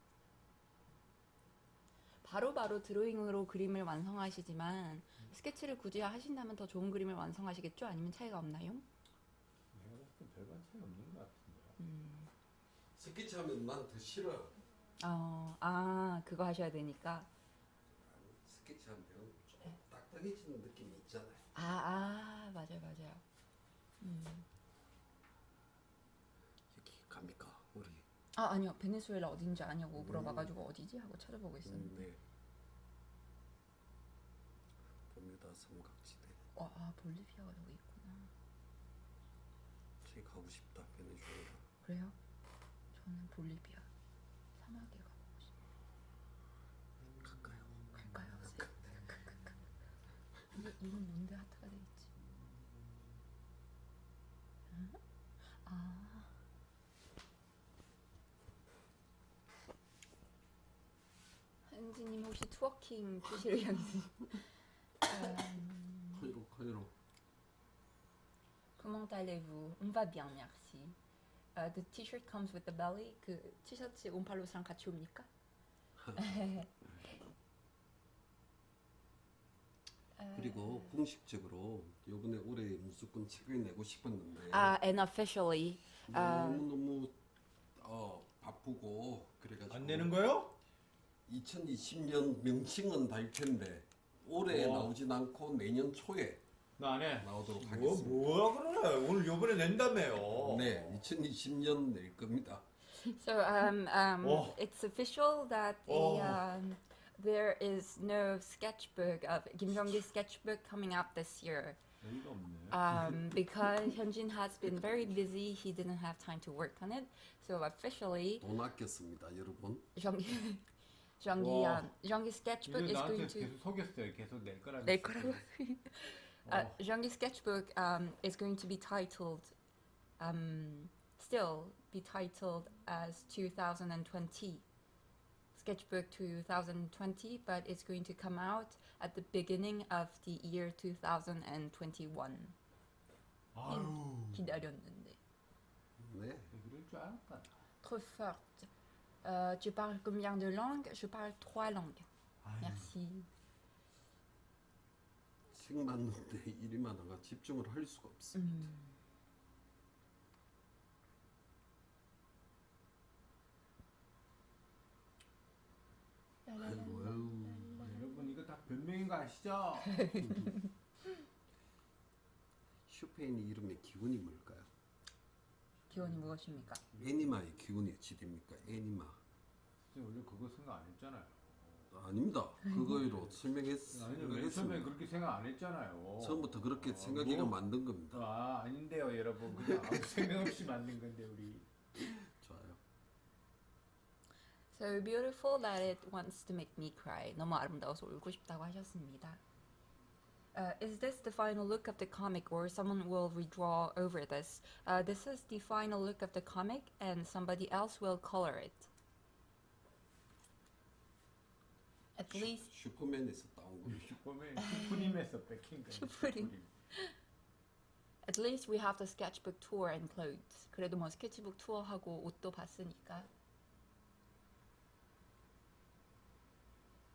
바로바로 드로잉으로 그림을 완성하시지만 스케치를 굳이 하신다면 더 좋은 그림을 완성하시겠죠? 아니면 차이가 없나요? 내가 봤을 때 별반 차이 없는 것 같은데요. 스케치하면 난 더 싫어. 그거 하셔야 되니까. 스케치하면 좀 딱딱해지는 느낌이 있잖아요. 맞아요. 여기 갑니까 우리? 아니요. 베네수엘라 어딘지 아냐고 물어봐가지고 어디지 하고 찾아보고 있었는데. 네. 버뮤다 삼각지대. 볼리비아가 여기 있구나. 제 가고 싶다 베네수엘라. 그래요? 저는 볼리비아 사막에 가보고 싶어요. 갈까요? 갈까요? 이건 뭔데 하트가 돼 있지? 응? 현지님 혹시 트워킹 주실 의향 있으신가요? 카이로. Comment allez-vous? On va bien, merci. The t-shirt comes with the belly. 그 티셔츠 옴팔로스랑 같이 옵니까? 그리고 공식적으로 이번에 올해 무조건 책을 내고 싶었는데 And officially, 너무 바쁘고 그래가지고 안 내는 거요? 2020년 명칭은 달 텐데 올해 나오진 않고 내년 초에 나 안 해. 나오도록 하겠습니다. 뭐야 그러네. 오늘 요번에 낸다며요. 네, 2020년 낼 겁니다. so it's official that there is no sketchbook of Kim Jong-il's sketchbook coming out this year. 어이가 없네. Because Hyunjin has been very busy, he didn't have time to work on it. So officially, 돈 아꼈습니다, 여러분. Jonggi's sketchbook 이거 is 나한테 going to 계속 속였어요. 계속 낼 거라고. Jonggi's sketchbook is going to be titled, still be titled as 2020. Sketchbook 2020, but it's going to come out at the beginning of the year 2021. 아유. 기다렸는데. 네. 그럴 줄 알았다. Trop forte. Tu parles combien de langues? Je parle 3 langues. Merci. 책 맞는데 일이 많아가 집중을 할 수가 없습니다. 여러분 이거 다 변명인 거 아시죠? 슈퍼애니 이름의 기운이 뭘까요? 기원이 무엇입니까? 애니마의 기운이 지됩니까? 애니마. 원래 그거 생각 안 했잖아요. 아닙니다. 그거로 아니요, 설명했습니다. 맨 처음에 그렇게 생각 안 했잖아요. 처음부터 그렇게 생각해가 만든 겁니다. 아닌데요, 여러분. 그냥 아무 생각 없이 만든 건데 우리. 좋아요. So beautiful that it wants to make me cry. 너무 아름다워서 울고 싶다고 하셨습니다. Is this the final look of the comic, or someone will redraw over this? This is the final look of the comic, and somebody else will color it. At least 슈퍼맨에서 따온 겁니다. 슈프림에서 뺏긴 거예요. 슈프림. At least we have the sketchbook tour and clothes. 그래도 뭐 스케치북 투어하고 옷도 봤으니까.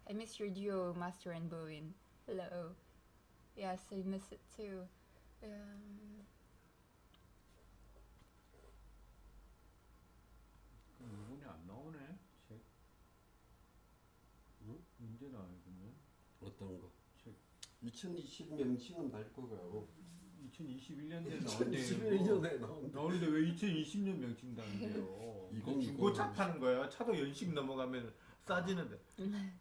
I miss your duo, Master and Bowen. Hello. Yes, I miss it too. 이번에 안 나오네. 책. 응? 언제 나와요, 그러면? 어떤 거? 책. 2020 명칭은 달 거고요. 2021년에 나온대요. 2021년에 나온다. 나오는데 왜 2020년 명칭 다는데요? 이거 2020. 중고차 파는 거야. 차도 연식 넘어가면 싸지는데. 이거.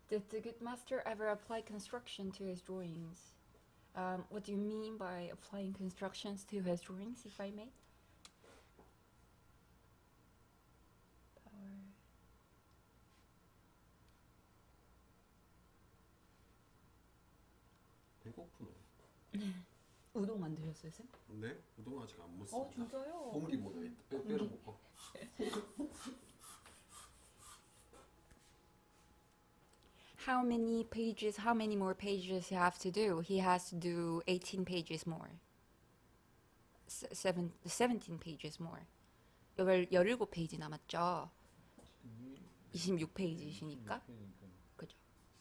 Did the good master ever apply construction to his drawings? What do you mean by applying constructions to his drawings, if I may? Power. 배고프네. 우동 만드셨어요, 쌤? 네? 우동 아직 안 먹었습니다. 진짜요? 공기 먹어야겠다. 빼빼로 먹어. How many more pages he have to do? He has to do 18 pages more. 17 pages more. 17페이지 남았죠? 26페이지시니까? 그죠?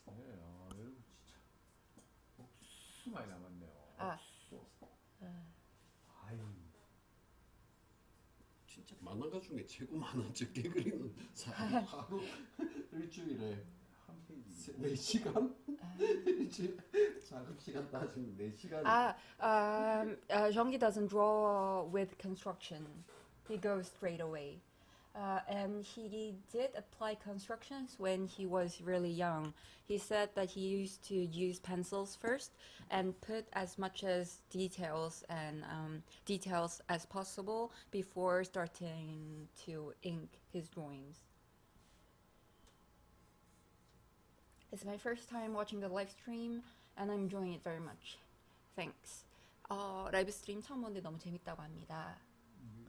네, 여러분 진짜 옥수 많이 남았네요. 아. 아유. 진짜 만화가 중에 최고 만화 적게 그리는 사람 하루 일주일에 한 페이지. 4시간? 일주일 작업 시간 따지면 4시간. Jean-Guy doesn't draw with construction. He goes straight away. And he did apply constructions when he was really young. He said that he used to use pencils first and put as much as details as possible before starting to ink his drawings. It's my first time watching the live stream and I'm enjoying it very much. Thanks. 라이브 스트림 처음 보는데 너무 재밌다고 합니다.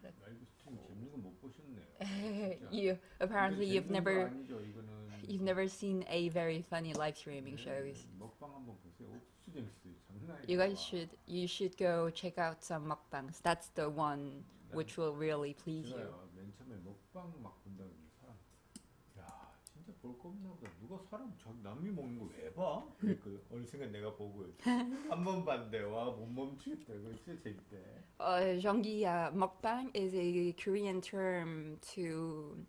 그래. 라이브 스트림 재밌는 거 못 보셨네요. Apparently 이거 you've 재밌는 거 never 아니죠, 이거는. you've never seen a very funny live streaming shows. 먹방 한번 보세요. 옥수수 재밌어요. 장난 아니에요. You guys should go check out some mukbangs. That's the one which will really please you. 제가요, 맨 처음에 먹방 막 본다고 사람. 야, 진짜 볼 거 없나 보다. 누가 사람 저 남이 먹는 거 왜 봐? 그랬거든. 어느 순간 내가 보고 한 번 봤는데 와 못 멈추겠다. 이거 진짜 재밌대. Jean-Guy, mukbang is a Korean term to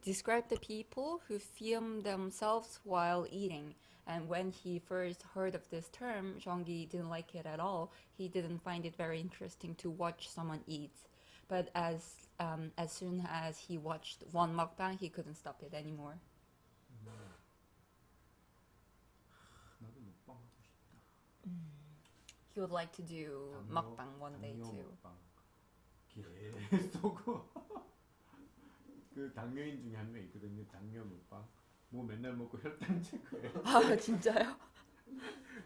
describe the people who film themselves while eating. And when he first heard of this term, Jean-Guy didn't like it at all. He didn't find it very interesting to watch someone eat. But as soon as he watched one mukbang, he couldn't stop it anymore. 나도 먹방 하고 싶다. He would like to do mukbang one day too. 먹방. 계속 그 당뇨인 중에 한 명 있거든요. 당뇨 먹방. 뭐 맨날 먹고 혈당 체크해. 아 진짜요?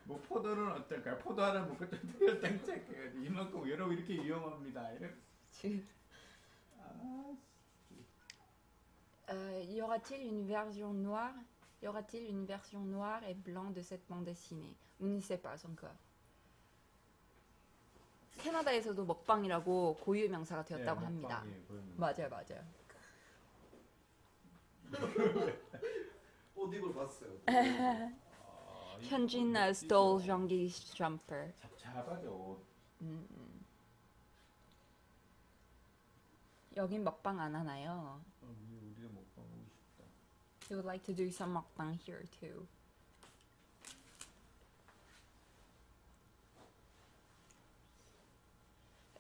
뭐 포도는 어떨까요? 포도 하나 먹고 또 혈당 체크해. 이만큼 여러분 이렇게 위험합니다. Y aura-t-il une version noire? Y aura-t-il une version noire et blanc de cette bande dessinée? On ne sait pas encore. 캐나다에서도 먹방이라고 고유 명사가 되었다고 합니다. 맞아요, 맞아요. 옷 입을 봤어요. 현진 stole Jean-Guy's jumper. 잡잡하죠. 여긴 먹방 안 하나요? 우리가 먹방 하고 싶다. He would like to do some mukbang here too.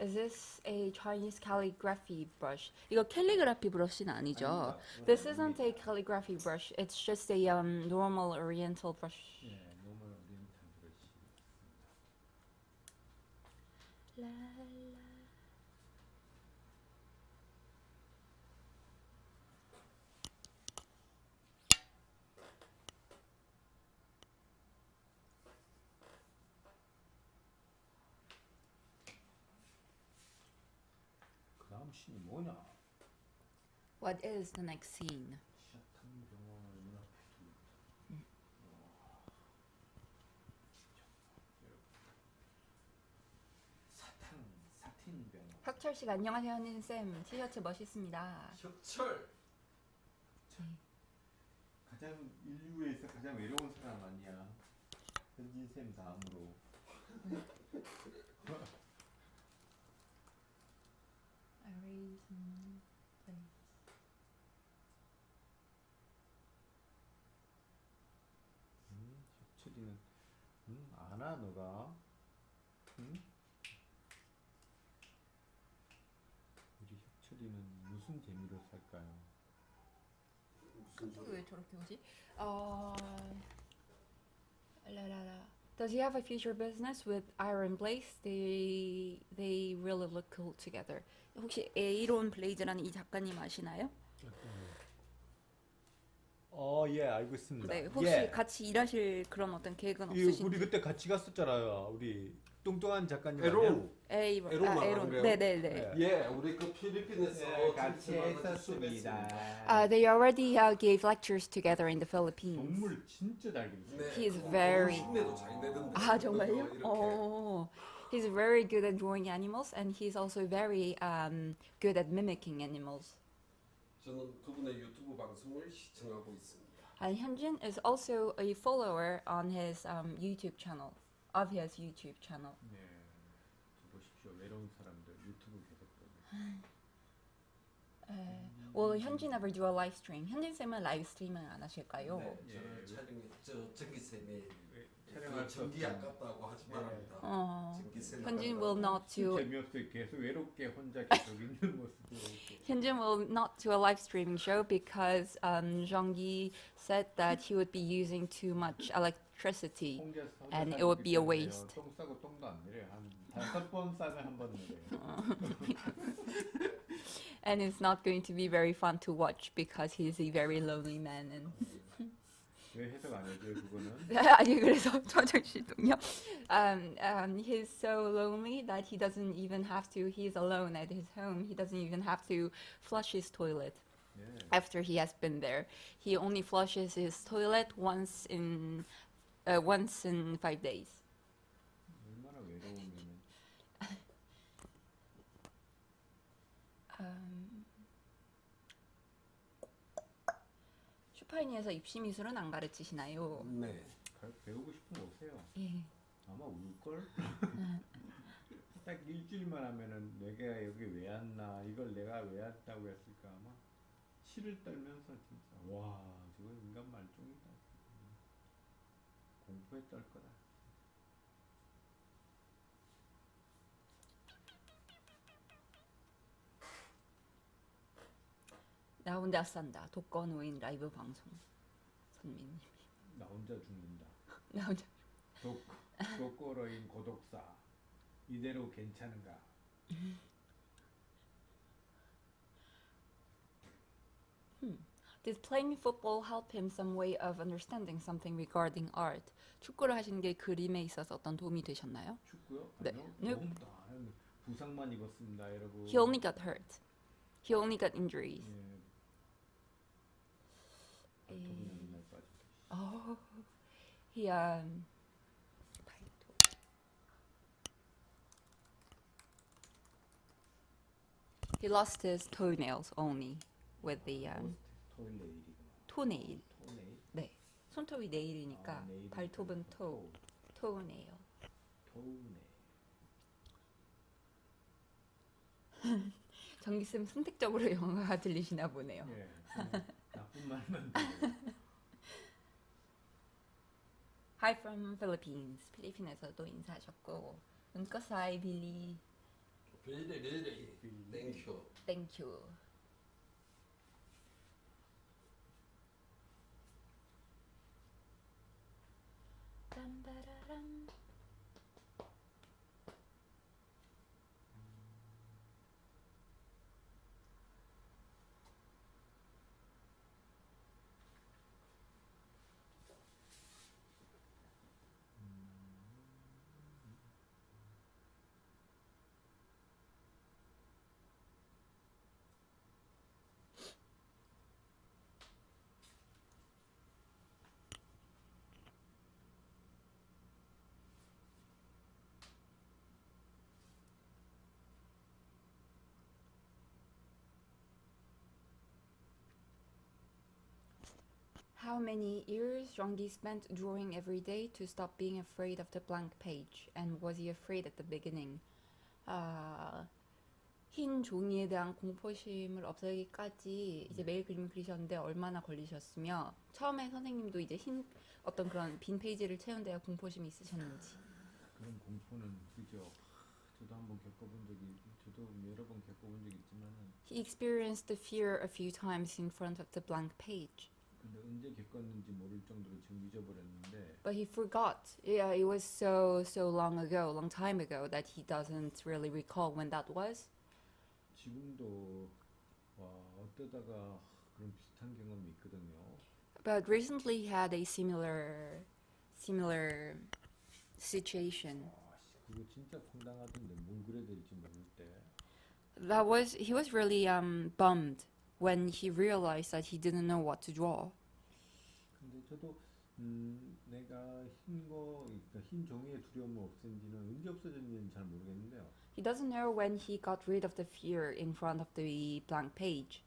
Is this a Chinese calligraphy brush? 이거 캘리그라피 브러쉬는 아니죠? 아닙니다. This isn't a calligraphy brush. It's just a normal oriental brush. 예, 노멀 오리엔탈 브러쉬. 라, 다음 씬이 뭐냐? What is the next scene? 샤탄 병원을 눈앞에 두고 사틴 병원. 혁철 씨가 안녕하세요, 현진 쌤. 티셔츠 멋있습니다. 혁철. 가장 인류에서 가장 외로운 사람 아니야? 현진 쌤 다음으로. 혁철이는 아나 너가? 응? 우리 혁철이는 무슨 재미로 살까요? 왜 저렇게 오지? 라라라. Does he have a future business with Iron Blaze? They really look cool together. 혹시 에이론 블레이즈라는 이 작가님 아시나요? 예, 알고 있습니다. 네, 혹시 같이 일하실 그런 어떤 계획은 없으신지? 우리 그때 같이 갔었잖아요. 우리 뚱뚱한 작가님. 에론. 에이론. 에론 말하는 거예요? 네네네. 예, 우리 그 필리핀에서 같이 했었습니다. They already gave lectures together in the Philippines. 동물 진짜 잘 그리죠. 네, He is very. 흉내도 잘 내던데. 아 정말요? 이렇게. He's very good at drawing animals, and he's also very good at mimicking animals. 저는 그분의 유튜브 방송을 시청하고 있습니다. And Hyunjin is also a follower on his YouTube channel, of his YouTube channel. 네, 보십시오. 외로운 사람들 유튜브 계속 보고. Will 현진 ever do a live stream? 현진 쌤은 라이브 스트리밍 안 하실까요? 네, 예. 저는 촬영에 전기세네 촬영할 수 전기 없으면 아깝다고 하지 예. 말합니다. 전기세 현진 나간다고. will not do 재미없어요. 계속 외롭게 혼자 계속 있는 모습이. Hyunjin will not do a live streaming show because Jeonggi said that he would be using too much electricity. 혼자 And it would be a 살기 때문에요. waste. 똥 싸고 똥도 안 내려요. 한 5번 싸면 한 번 내려요. And it's not going to be very fun to watch because he's a very lonely man. And 왜 해석 안 해줘요 그거는? 아니 그래서 저절시동요. He's so lonely that he doesn't even have to. He's alone at his home. He doesn't even have to flush his toilet 예. after he has been there. He only flushes his toilet once in 5 days. 얼마나 외로우면은. 슈퍼애니에서 입시 미술은 안 가르치시나요? 네. 배우고 싶으면 오세요. 예. 아마 울걸? 딱 일주일만 하면은 내가 여기 왜 왔나 이걸 내가 왜 왔다고 했을까 아마 치를 떨면서 진짜 와 저거 인간 말종이다 공부에 떨 거다. 나 혼자 산다. 독거노인 라이브 방송. 선민님. 나 혼자 죽는다. 나 혼자. 독거로인 고독사 이대로 괜찮은가? Did playing football help him some way of understanding something regarding art? 축구를 하시는 게 그림에 있어서 어떤 도움이 되셨나요? 축구요? 네. 아니요. 네. 너무 부상만 입었습니다, 여러분. He only got hurt. He only got injuries. 예. 예. 발톱이 맨날 빠져. Oh, he lost his toenails only with the 토일레일이구나. toenail. 토네일. 네, 손톱이 네일이니까 네일이 발톱은 토. toenail. 토네. 정기쌤 선택적으로 영어가 들리시나 보네요. 예. 나쁜 말만 들어요. Hi from Philippines. 필리핀에서도 인사하셨고, 은꺼사이 빌리. 빌리 땡큐. Thank you. 빰바라람. How many years Jeonggi spent drawing every day to stop being afraid of the blank page? And was he afraid at the beginning? 흰 종이에 대한 공포심을 없애기까지 이제 매일 그림을 그리셨는데 얼마나 걸리셨으며 처음에 선생님도 이제 어떤 그런 빈 페이지를 채우는 데 공포심이 있으셨는지. 그런 공포는 그죠. 저도 한번 겪어본 적이, 저도 여러 번 겪어본 적이 있지만은. He experienced the fear a few times in front of the blank page. 근데 언제 겪었는지 모를 정도로 지금 잊어버렸는데. But he forgot. Yeah, it was so long ago, long time ago, that he doesn't really recall when that was. 지금도 와 어쩌다가 그런 비슷한 경험이 있거든요. But recently he had a similar situation. 그거 진짜 황당하던데 뭘 그래야 될지 모를 때. He was really bummed when he realized that he didn't know what to draw. 근데 저도 내가 그러니까 흰 종이의 두려움을 없앤 지는 언제 없어졌는지는 잘 모르겠는데요. He doesn't know when he got rid of the fear in front of the blank page.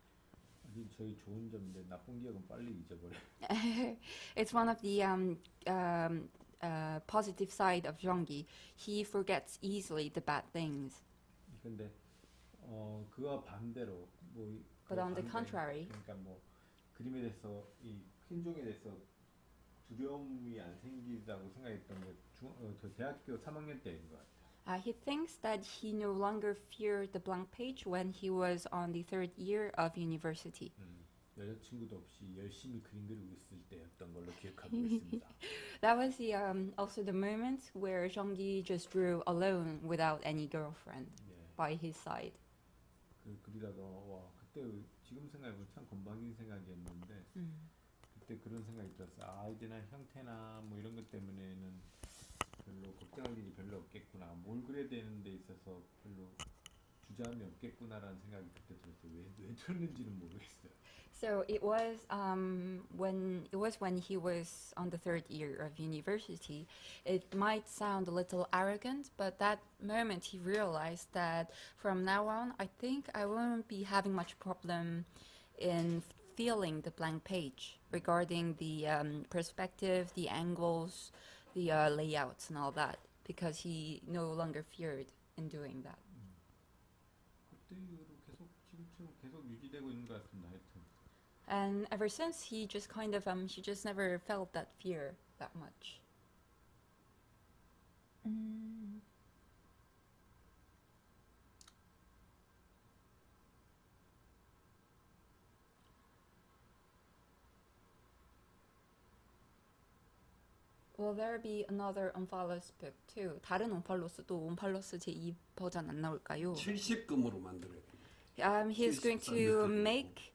이게 저희 좋은 점인데 나쁜 기억은 빨리 잊어버려. It's one of the positive side of Jeonggi. He forgets easily the bad things. 근데 그와 반대로 But on the contrary, 그러니까 그림에 대해서 이 흰종에 대해서 두려움이 안 생기다고 생각했던 게 저 대학교 3학년 때인 것 같아요. he thinks that he no longer feared the blank page when he was on the third year of university. 여자친구도 없이 열심히 그림 그리고 있을 때였던 걸로 기억하고 있습니다. That was the also the moment where Jeonggi just drew alone without any girlfriend 예. by his side. 그리다가 와 그때 지금 생각해보면 참 건방진 생각이었는데 그때 그런 생각이 들었어요. 아이디나 형태나 뭐 이런 것 때문에는 별로 걱정할 일이 별로 없겠구나. 뭘 그려야 되는 데 있어서 별로 주저함이 없겠구나라는 생각이 그때 들었어요. 왜 들었는지는 모르겠어요. So it was when he was on the third year of university. It might sound a little arrogant, but that moment he realized that from now on, I think I won't be having much problem in feeling the blank page regarding the perspective, the angles, the layouts, and all that, because he no longer feared in doing that. 그때 이후로 지금처럼 계속 유지되고 있는 것 같습니다. 하여튼. And ever since, he just he just never felt that fear that much. Will there be another Omphalos book too? 다른 옴팔로스도 옴팔로스 제2 버전 안 나올까요? 70금으로 만들어요. He's going to make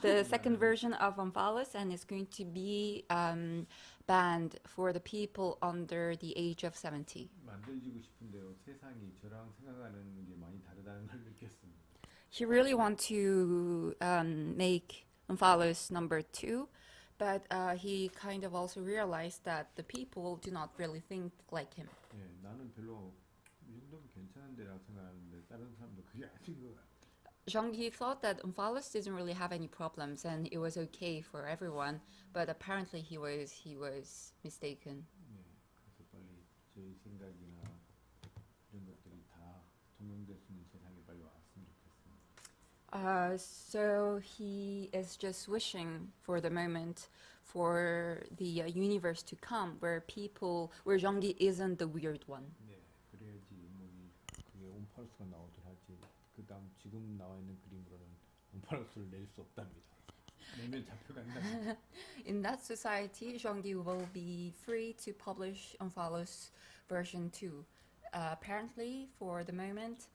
the second version of Omphalos, and it's going to be banned for the people under the age of 70. 만들지고 싶은데요. 세상이 저랑 생각하는 게 많이 다르다는 걸 느꼈습니다. He really wants to make Omphalos number 2, but he kind of also realized that the people do not really think like him. 예, 나는 별로 이 정도면 괜찮은데라고 생각하는데 다른 사람도 그게 아닌 것 같아요. Jeonggi thought that Omphalos didn't really have any problems and it was okay for everyone, but apparently he was mistaken. 예, 그래서 빨리 저희 생각이나 이런 것들이 다 통용될 수 있는 세상에 빨리 왔으면 좋겠습니다. So he is just wishing for the moment for the universe to come where Jeonggi isn't the weird one. 네, 그래야지 그게 옴팔로스가 나오더라 하지. 그다음 지금 나와 있는 그림으로는 옴팔로스를 낼 수 없답니다. 내면 잡혀간다. In that society, Jeonggi will be free to publish Omphalos version 2. Apparently, for the moment,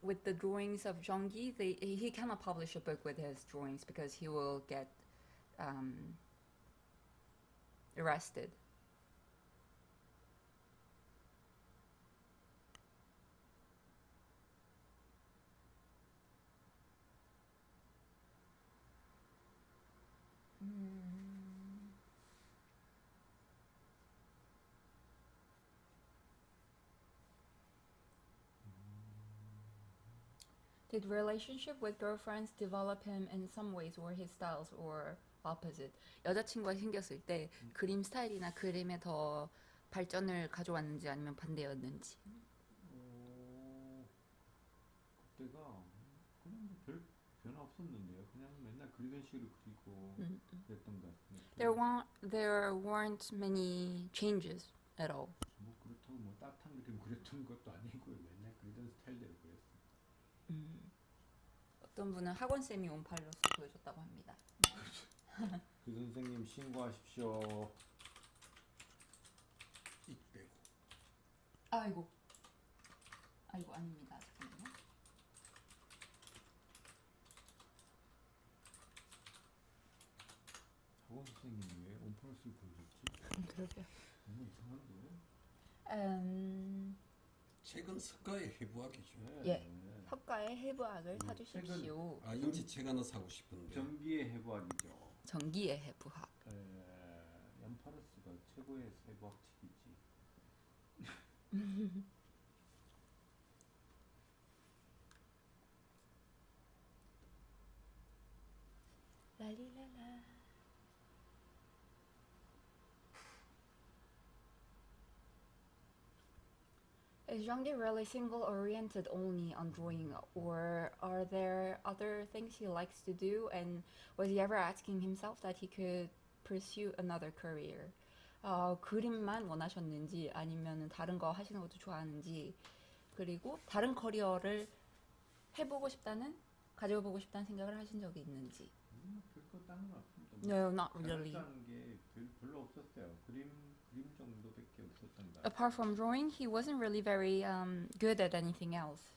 with the drawings of Jeonggi, he cannot publish a book with his drawings because he will get arrested. Did relationship with girlfriends develop him in some ways or his styles or opposite? 여자친구가 생겼을 때 그림 스타일이나 그림에 더 발전을 가져왔는지 아니면 반대였는지. 그때가 그냥 별 변화 없었는데요. 그냥 맨날 그리던 식으로 그리고 그랬던 것 같아요. There weren't many changes at all. 뭐 그렇다고 뭐 따뜻한 그림 그렸던 것도 아니고 맨날 그리던 스타일대로 그렸어요. 어떤 분은 학원쌤이 옴팔로스 보여줬다고 합니다. 그 선생님 신고하십시오. 이때고. 아이고 아닙니다. 잠깐만요. 학원 선생님이 왜 옴팔로스를 보여줬지? 그러게요. 너무 이상한데? 책은 석가의 해부학이죠. 예. 석가의 해부학을 사주십시오. 인지책 하나 사고 싶은데. 전기의 해부학이죠. 전기의 해부학. 옴팔로스가 최고의 해부학책이지. 랄리랄라. Is Jean-Guy really single-oriented only on drawing, or are there other things he likes to do? And was he ever asking himself that he could pursue another career? 그림만 원하셨는지 아니면 다른 거 하시는 것도 좋아하는지, 그리고 다른 커리어를 해보고 싶다는, 가져보고 싶다는 생각을 하신 적이 있는지. 별거 다른 건 없습니다. No, not really. 잘했다는 게 별로 없었어요. 그림 정도밖에 없었던 거. Apart from drawing, he wasn't really very good at anything else.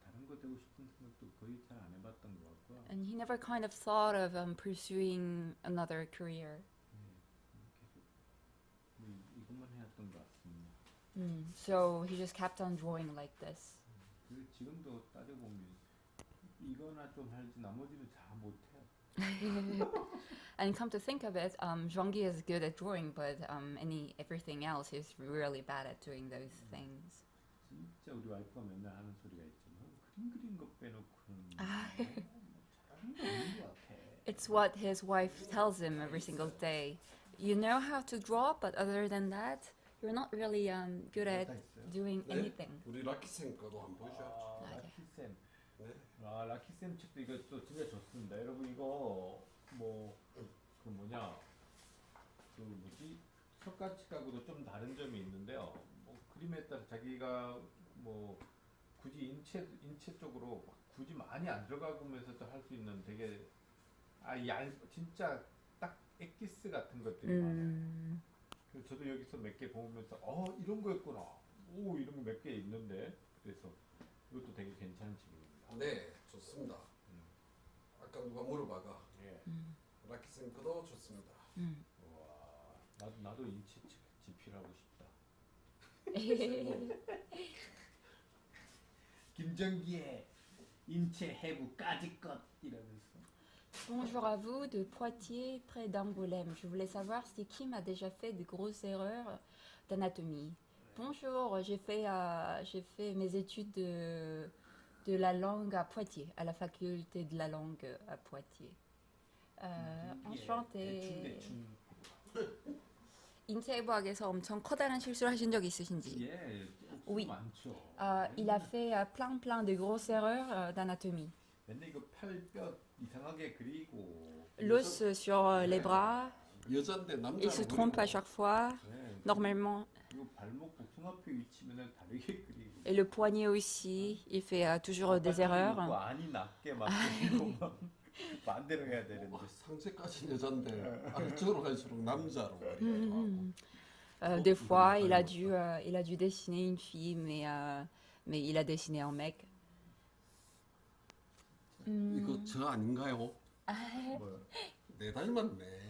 다른 거 되고 싶은 생각도 거의 잘 안 해봤던 것 같고요. And he never kind of thought of pursuing another career. 계속 이것만 해왔던 것 같습니다. So he just kept on drawing like this. 그리고 지금도 따져보면 이거나 좀 할지 나머지는 잘 못해요. And come to think of it, Jean-Guy is good at drawing, but everything else he's really bad at doing those things. 진짜 우리 와이프가 맨날 하는 소리가 있지만 그린 거 빼놓고는 잘하는 거 없는 것 같아. It's what his wife tells him every single day. You know how to draw, but other than that, you're not really good at doing 네, anything. 우리 라키쌤 거도 한번 보셔. 라키쌤. 네. 라키쌤 책도 이거 또 진짜 좋습니다. 여러분 이거 그 뭐냐 그 뭐지 석가치하고도 좀 다른 점이 있는데요. 뭐 그림에 따라 자기가 뭐 굳이 인체 쪽으로 굳이 많이 안 들어가면서도 할 수 있는 되게 진짜 딱 엑기스 같은 것들이 많아요. 그래서 저도 여기서 몇 개 보면서 이런 거였구나. 오 이런 거 몇 개 있는데 그래서 이것도 되게 괜찮은 책입니다. 네, 좋습니다. 아까 누가 물어봐가. 예. 라키쌤 거도 좋습니다. 와, 나도 인체 집필하고 싶다. 김정기의 인체 해부까지 것 이러면서. Bonjour à vous de Poitiers, près d'Angoulême. Je voulais savoir si Kim a déjà fait de grosses erreurs d'anatomie. Bonjour, j'ai fait mes études de la langue à Poitiers, à la faculté de la langue à Poitiers. Enchantée. 인체해부학에서 엄청 커다란 실수를 하신 적 있으신지? 예, Oui. 많죠. Il a fait plein de grosses erreurs d'anatomie. 근데 이거 팔뼈 이상하게 그리고 L'os sur les bras, 여잔데 남자. il se trompe à chaque fois, 네, normalement. 그리고 발목 복숭아뼈 위치 맨날 다르게 그리고. Et le poignet aussi, il fait toujours des erreurs. 안이 낮게 막 그리고 막 반대로 해야 되는데. 상체까지 여잔데 아래쪽으로 갈수록 남자로 그리고. Des fois, il a dû dessiner une fille, mais il a dessiné un mec. 이거 저 아닌가요? 뭐요? 내 닮았네.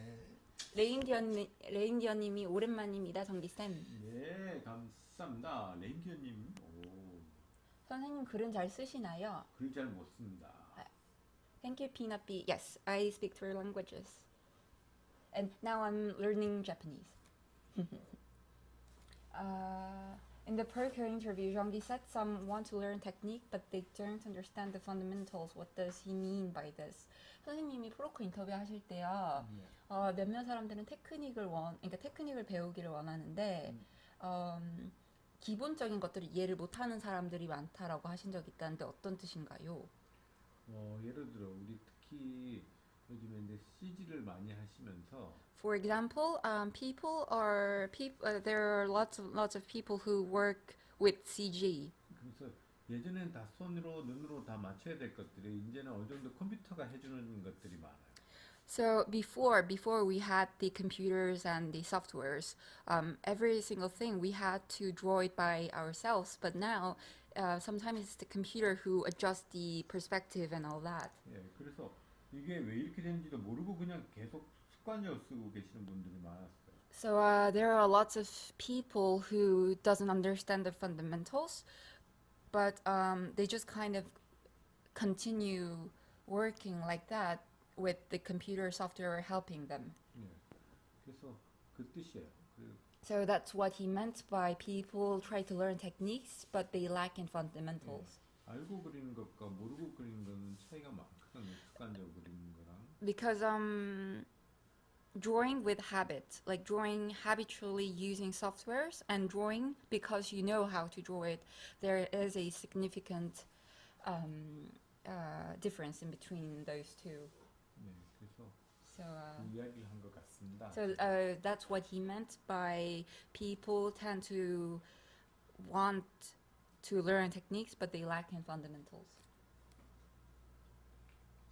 레인디언님이 오랜만입니다, 정기쌤. 네, 감사합니다. 레인디어님. 선생님 글은 잘 쓰시나요? 글 잘 못 씁니다. Thank you, Peanut Bee. Yes, I speak 3 languages. And now I'm learning Japanese. In the Perker interview, Jean-Guy said some want to learn technique, but they don't understand the fundamentals. What does he mean by this? 선생님이 프로커 인터뷰 하실 때요, 몇몇 사람들은 테크닉을 배우기를 원하는데, 기본적인 것들을 이해를 못하는 사람들이 많다라고 하신 적이 있다는데 어떤 뜻인가요? 예를 들어 우리 특히 요즘에 이제 CG를 많이 하시면서 For example, there are lots of people who work with CG. 그래서 예전엔 다 손으로 눈으로 다 맞춰야 될 것들이 이제는 어느 정도 컴퓨터가 해주는 것들이 많아요. So before we had the computers and the softwares, every single thing we had to draw it by ourselves. But now, sometimes it's the computer who adjusts the perspective and all that. 예, 그래서 이게 왜 이렇게 되는지도 모르고 그냥 계속 습관적으로 쓰고 계시는 분들이 많았어요. So there are lots of people who doesn't understand the fundamentals, but they just kind of continue working like that with the computer software helping them. 예, 그래서 그 뜻이에요. So that's what he meant by people try to learn techniques, but they lack in fundamentals. 알고 그리는 것과 모르고 그리는 건 차이가 많거든요. 습관적으로 그리는 거랑. Because drawing with habit, like drawing habitually using softwares, and drawing because you know how to draw it. There is a significant difference in between those two. 네, 그래서 So, 그 이야기를 한 것 같습니다. that's what he meant by people tend to want to learn techniques, but they lack in fundamentals.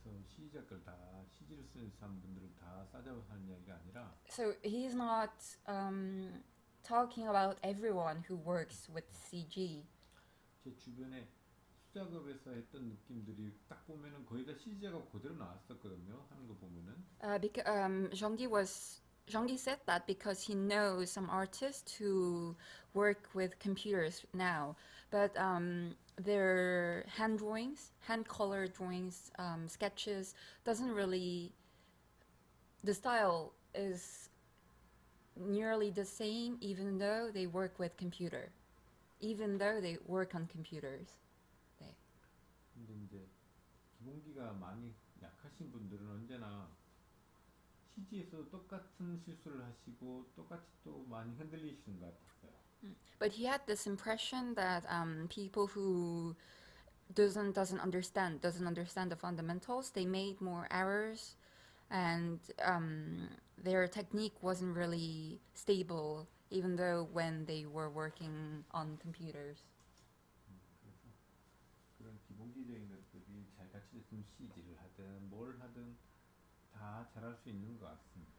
그래서 시작을 다 CG를 쓰는 사람분들을 다 싸잡아서 하는 이야기가 아니라 So he's not talking about everyone who works with CG. 제 주변에 수작업에서 했던 느낌들이 딱 보면은 거의 다 CG 작업 그대로 나왔었거든요. 하는 거 보면은. Jeonggi said that because he knows some artists who work with computers now, but their hand drawings, hand color drawings, sketches doesn't really. The style is nearly the same, even though they work with computer, even though they work on computers. 네. 근데 이제 기본기가 많이 약하신 분들은 언제나 CG에서 똑같은 실수를 하시고 똑같이 또 많이 흔들리시는 것 같았어요. But he had this impression that people who doesn't understand the fundamentals, they made more errors, and their technique wasn't really stable, even though when they were working on computers. 그래서 그런 기본기적인 것들이 잘 같이 있으면 CG를 하든 뭘 하든 다 잘할 수 있는 것 같습니다.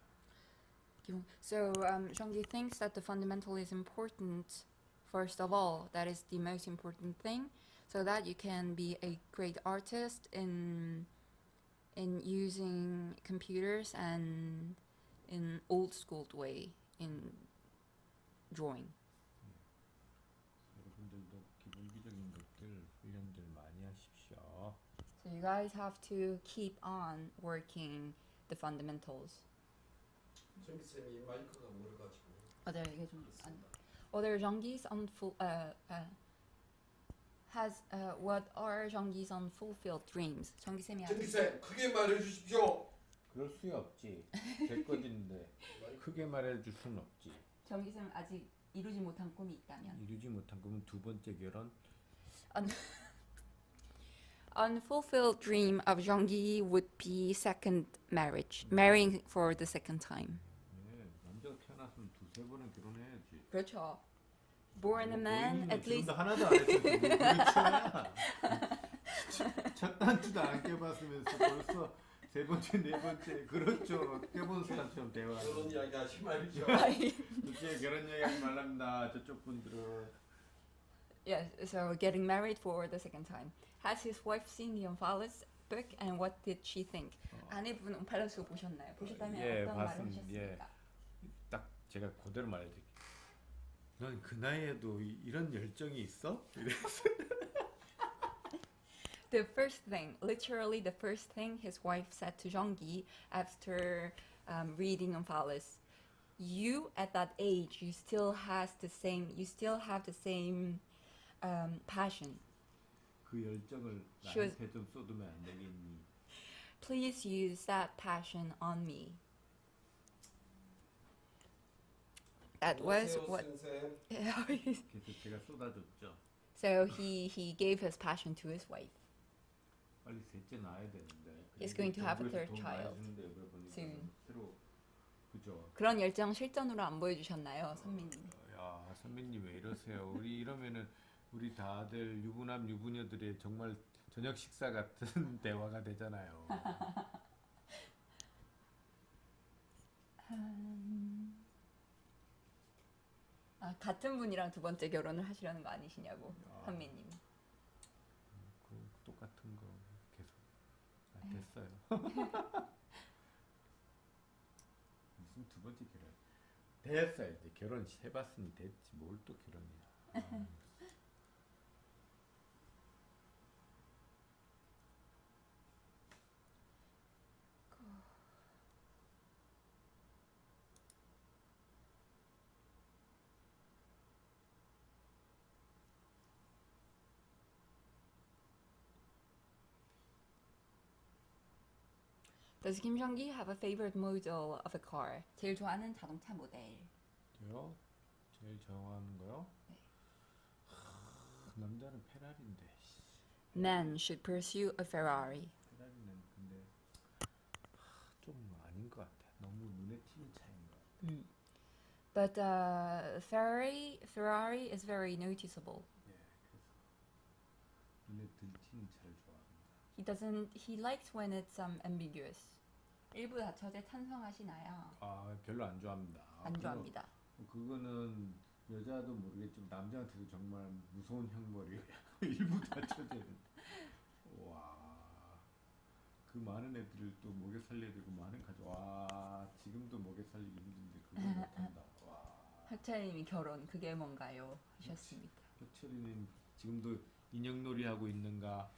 So Jeonggi thinks that the fundamental is important. First of all, that is the most important thing, so that you can be a great artist in using computers and in old school way in drawing. 여러분들도 기본기적인 것들 훈련들 많이 하십시오. So you guys have to keep on working the fundamentals. 정기쌤이 마이크가 멀어가지고. Other other Jeonggi's has what are Jeonggi's unfulfilled dreams? 정기 쌤이 정기쌤 크게 말해주십시오. 그럴 수 없지. 제 거진데 크게 말해줄 수는 없지. 정기 쌤 아직 이루지 못한 꿈이 있다면? 이루지 못한 꿈은 두 번째 결혼. Unfulfilled dream of Jeonggi would be second marriage, marrying for the second time. 네, 남자가 태어났으면 두세 번은 결혼해야지. 그렇죠. Born a man, at least. 지금도 하나도 안 했어. 그렇죠. 첫 단추도 안 껴봤으면서 벌써 세 번째, 네 번째. 그렇죠. 껴본 사람처럼 대화. 그런 이야기 하지 말죠. 이제 결혼 이야기하지 말랍니다. 저쪽 분들은. Yes, so getting married for the second time. Has his wife seen the Omphalos book and what did she think? 아내분 옴팔로스 보셨나요? 보셨다면 예, 어떤 말을 봤습니다. 하셨습니까? 딱 제가 그대로 말해드릴게요. 넌 그 나이에도 이런 열정이 있어? 이래서. The first thing, literally the first thing his wife said to Jeonggi after reading Omphalos, you at that age, you still have the same passion. 그 열정을 She was- 나한테 좀 쏟으면 안 되겠니? Please use that passion on me. That was what. 그래서 제가 쏟아줬죠. So he gave his passion to his wife. 빨리 셋째 낳아야 되는데. He's going to have a 정부에서 third 돈 많이 child 주는데 여기 보니까 soon. 새로 그죠? 그런 열정 실전으로 안 보여주셨나요, 선배님? 야 선배님 왜 이러세요? 우리 이러면은 우리 다들 유부남 유부녀들의 정말 저녁 식사 같은 대화가 되잖아요. 같은 분이랑 두 번째 결혼을 하시려는 거 아니시냐고, 선배님. 그 똑같은 거 계속 됐어요. 무슨 두 번째 결혼? 됐어요. 이제 결혼 해봤으니 됐지. 뭘 또 결혼이야. Does Kim Jong-gi have a favorite model of a car? 제일 좋아하는 자동차 모델. 저요? 제일 좋아하는 거요? 네. 남자는 페라리인데. Men should pursue a Ferrari. 페라리는 근데 좀 아닌 것 같아. 너무 눈에 띄는 차인 것 같아. But Ferrari is very noticeable. 예, 그래서 눈에 들티는 차를 좋아합니다. He likes when it's ambiguous. 일부 다처제 찬성하시나요? 아, 별로 안 좋아합니다. 안 좋아합니다. 그거는 여자도 모르겠지만 남자한테도 정말 무서운 형벌이에요. 일부 다처제는. 와, 그 많은 애들을 또 먹여 살려야 되고 많은 가족. 와, 지금도 먹여 살리기 힘든데 그걸 못한다. 와. 학철님이 결혼 그게 뭔가요? 하셨습니다. 혁철이는 지금도 인형놀이 하고 있는가?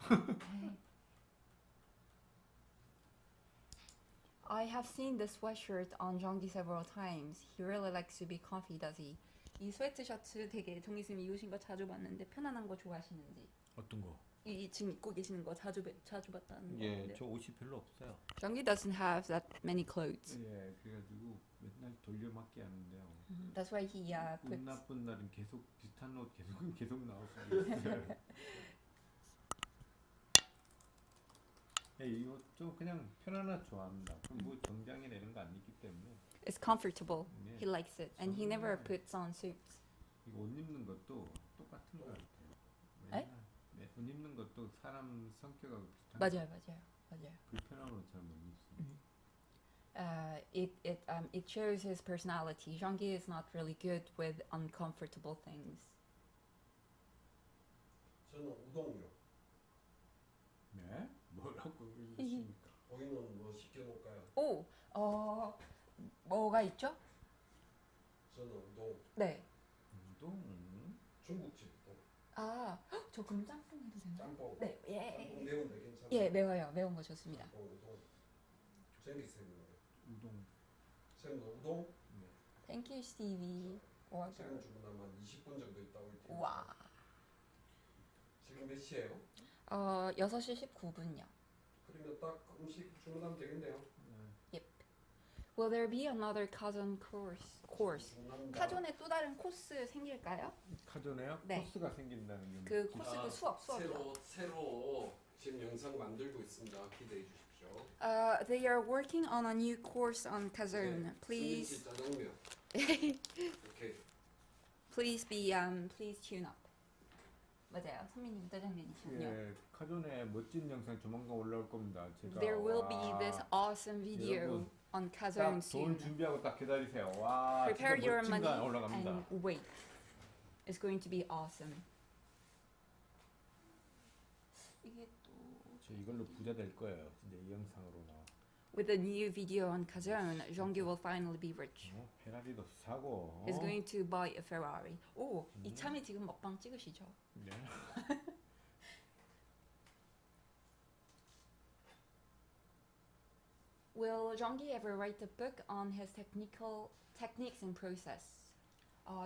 I have seen this sweatshirt on Jonggi several times. He really likes to be comfy, does he? 이 스웨트 셔츠 되게 정기쌤이 입으신 거 자주 봤는데 편안한 거 좋아하시는지. 어떤 거? 이 지금 입고 계시는 거 자주 봤다는 거. 예, 저 옷이 별로 없어요. Jonggi doesn't have that many clothes. 예, 그래가지고 맨날 돌려막기 하는데요. That's why he 운 puts. 나쁜 날은 계속 비슷한 옷 계속 나올 수도 있어요. 예, 이거 좀 그냥 편안한 좋아합니다. 그럼 뭐 정장이나 이런 거 안 입기 때문에. It's comfortable. 네. He likes it, and he never puts on suits. 이거 옷 입는 것도 똑같은 거 같아요. 에? 네, 옷 입는 것도 사람 성격하고 비슷한. 맞아요. 불편한 옷 잘 못 입습니다. It shows his personality. Jonggi is not really good with uncomfortable things. 저는 우동요. 네? 뭐라고 그러십니까? 보이는 뭐 시켜놓을까요? 오, 뭐가 있죠? 저는 우동. 네. 우동? 중국집 우동. 아, 저 그럼 짬뽕 해도 되나요? 짬뽕. 네, 예. 짬뽕 매운데 괜찮아요? 예, 매워요. 매운 거 좋습니다. 짬뽕 우동. 쟁기쌤은 우동. 쌤은 우동? 네. Thank you, Stevie. 지금 주문하면 20분 정도 있다고 했대요. 와. 지금 몇 시예요? 6시 19분요. 그러면 딱 음식 주문하면 되겠네요. Will there be another Kazan course? 주문합니다. 카존에 또 다른 코스 생길까요? 카존에요? 네. 코스가 생긴다는 게 그 코스 그 수업이요. 새로 지금 영상 만들고 있습니다. 기대해 주십시오. They are working on a new course on Kazan. Please, 짜장면. 오케이. please tune up. 맞아요. 선미님 짜장면이시군요. 예, 카존에 멋진 영상 조만간 올라올 겁니다. 제가 There will be 와, this awesome video 여러분, on Kazan 딱 soon. 돈 준비하고 딱 기다리세요. 와, Prepare 진짜 your 멋진 money 거 올라갑니다. and wait. It's going to be awesome. 이게 또 저 이걸로 부자 될 거예요. 진짜 이 영상으로 나. With a new video on Kazan, Jonggi will finally be rich. 페라리도 사고. He's going to buy a Ferrari. 오, 이참에 지금 먹방 찍으시죠. 네. Will Jonggi ever write a book on his techniques and process?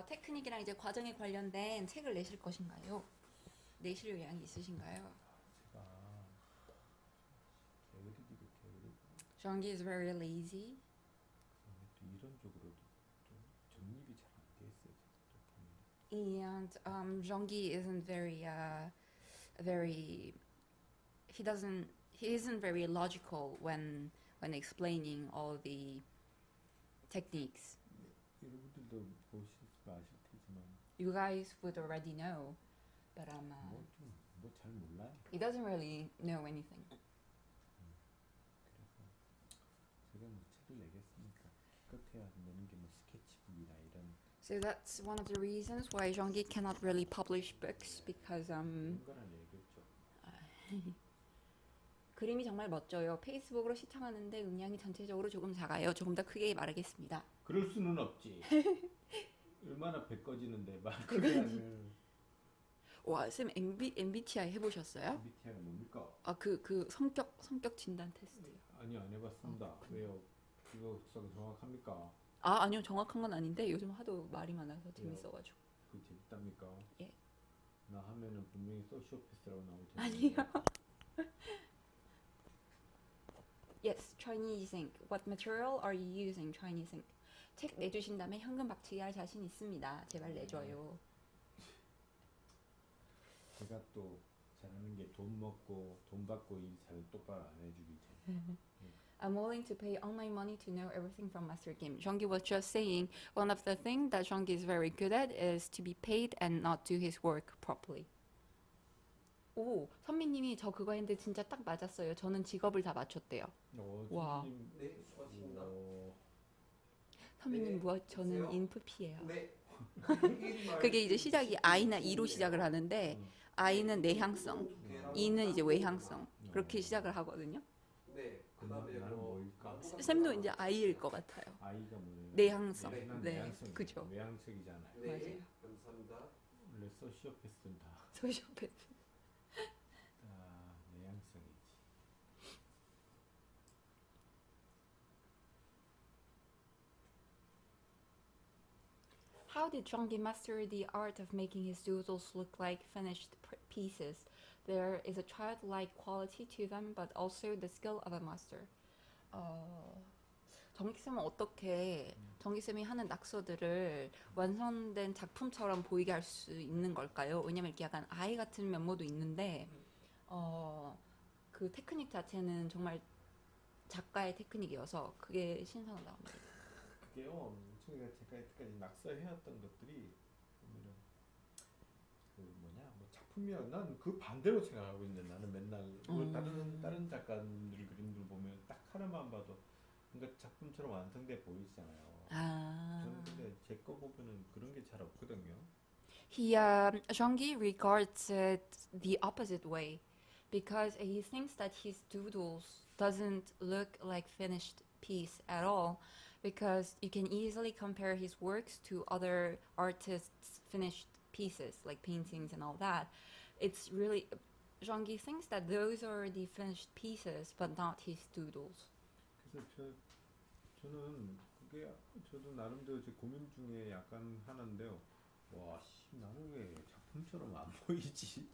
테크닉이랑 이제 과정에 관련된 책을 내실 것인가요? 내실 의향이 있으신가요? 제가 게으르기도 게으르고 Jonggi is very lazy. 또 이론적으로도 또 정립이 잘 안 돼 있어요. 또 보면. And Jonggi isn't he isn't very logical when explaining all the techniques. 여러분들도 보시면 아실 테지만 You guys would already know, but 뭐 잘 몰라요. he doesn't really know anything. 그래서 제가 뭐 책을 내겠으니까 끝에야 내는 게 뭐 스케치북이나 이런 So that's one of the reasons why Jonggi cannot really publish books because 그런 거나 내겠죠. 그림이 정말 멋져요. 페이스북으로 시청하는데 음량이 전체적으로 조금 작아요. 조금 더 크게 말하겠습니다. 그럴 수는 없지. 얼마나 배 꺼지는데 말 크게 하면. 와, 쌤 MBTI 해보셨어요? MBTI가 뭡니까? 그 성격 진단 테스트요. 아니요, 안 해봤습니다. 왜요? 그거 정확합니까? 아니요, 정확한 건 아닌데 요즘 하도 말이 많아서 재밌어가지고. 그 재밌답니까? 예. 나 하면은 분명히 소시오패스라고 나올 텐데. 아니요. yes, Chinese ink. What material are you using? Chinese ink. 책 내주신다면 현금 박치기 할 자신 있습니다. 제발 내줘요. 제가 또 잘하는 게 돈 먹고 돈 받고 일 잘 똑바로 안 해주기 전. I'm willing to pay all my money to know everything from Master Kim. Jeonggi was just saying one of the things that Jeonggi is very good at is to be paid and not do his work properly. 오, 선미님이 저 그거 했는데 진짜 딱 맞았어요. 저는 직업을 다 맞췄대요. 와. 선생님, 네, 수고하십니다. 선미님 네, 무엇? 저는 됐어요? 인프피예요. 네. 그게 이제 시작이 I나 E로 시작을 하는데 I는 내향성, E는 이제 외향성 그렇게 시작을 하거든요. 네. 그다음에 나는 뭐 뭘까? 쌤도 이제 I일 것 같아요. 아이가 뭐예요? 내향성. 네, 네, 내향성. 그죠. 외향적이잖아요. 네. 맞아요. 감사합니다. 원래 소시오패스는 다 소시오패스. 내향성이지. How did Jeonggi master the art of making his doodles look like finished pieces? There is a childlike quality to them, but also the skill of a master. 정기쌤은 어떻게 정기쌤이 하는 낙서들을 완성된 작품처럼 보이게 할 수 있는 걸까요? 왜냐면 이렇게 약간 아이 같은 면모도 있는데 그 테크닉 자체는 정말 작가의 테크닉이어서 그게 신선하답니다. 그게요. 제가 여태까지 낙서해왔던 것들이 보면은 그 뭐냐 뭐 작품이야. 난 그 반대로 생각하고 있는데 나는 맨날 뭐 다른 작가들 그림들 보면 딱 하나만 봐도 뭔가 작품처럼 완성돼 보이잖아요. 저는 근데 제 거 보면은 그런 게 잘 없거든요. Jeonggi regards it the opposite way because he thinks that his doodles doesn't look like finished piece at all because you can easily compare his works to other artists' finished pieces like paintings and all that. It's really Jeonggi thinks that those are the finished pieces but not his doodles. 그래서 저는 그게 저도 나름대로 제 고민 중에 약간 하나인데요. 와, 나는 왜 작품처럼 안 보이지?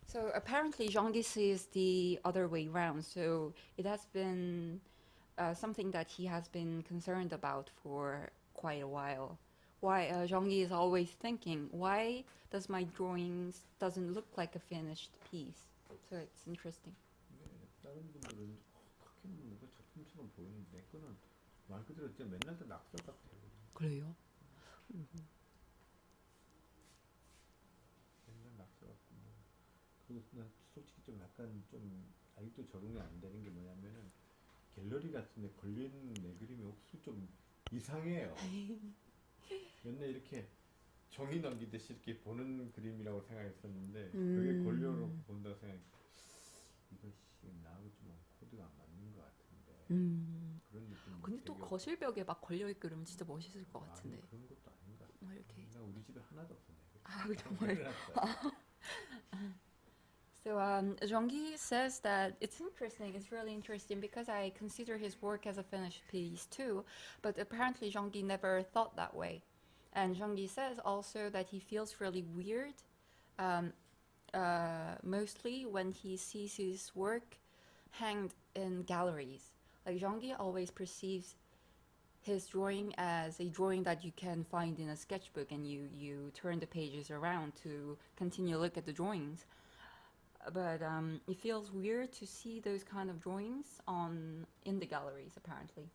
So apparently Jeonggi sees the other way round. So it has been something that he has been concerned about for quite a while. Why Jeonggi is always thinking, why does my drawings doesn't look like a finished piece? So it's interesting. 네, 다른 분들은 그렇게 뭔가 작품처럼 보이는데 내 거는 말 그대로 진짜 맨날 다 낙서 같아요. 그래요? 맨날 낙서 같고 뭐. 그리고 난 솔직히 좀 약간 좀 아직도 적응이 안 되는 게 뭐냐면은 갤러리 같은데 걸려있는 내 그림이 혹시 좀 이상해요. 맨날 이렇게 종이 넘기듯이 이렇게 보는 그림이라고 생각했었는데 그게 걸려놓고 본다고 생각해. 이것이 나하고 좀 코드가 안 맞는 것 같은데 그런 느낌. 근데 또 거실벽에 막 걸려있고 그러면 진짜 멋있을 것 같은데. 아니, 그런 것도 아닌 것 같아. 이렇게. 나 우리 집에 하나도 없었네. 아, 정말. So Jeonggi says that it's interesting, it's really interesting because I consider his work as a finished piece too, but apparently Jeonggi never thought that way. And Jeonggi says also that he feels really weird, mostly when he sees his work hanged in galleries. Like Jeonggi always perceives his drawing as a drawing that you can find in a sketchbook and you turn the pages around to continue to look at the drawings. But it feels weird to see those kind of drawings in the galleries apparently.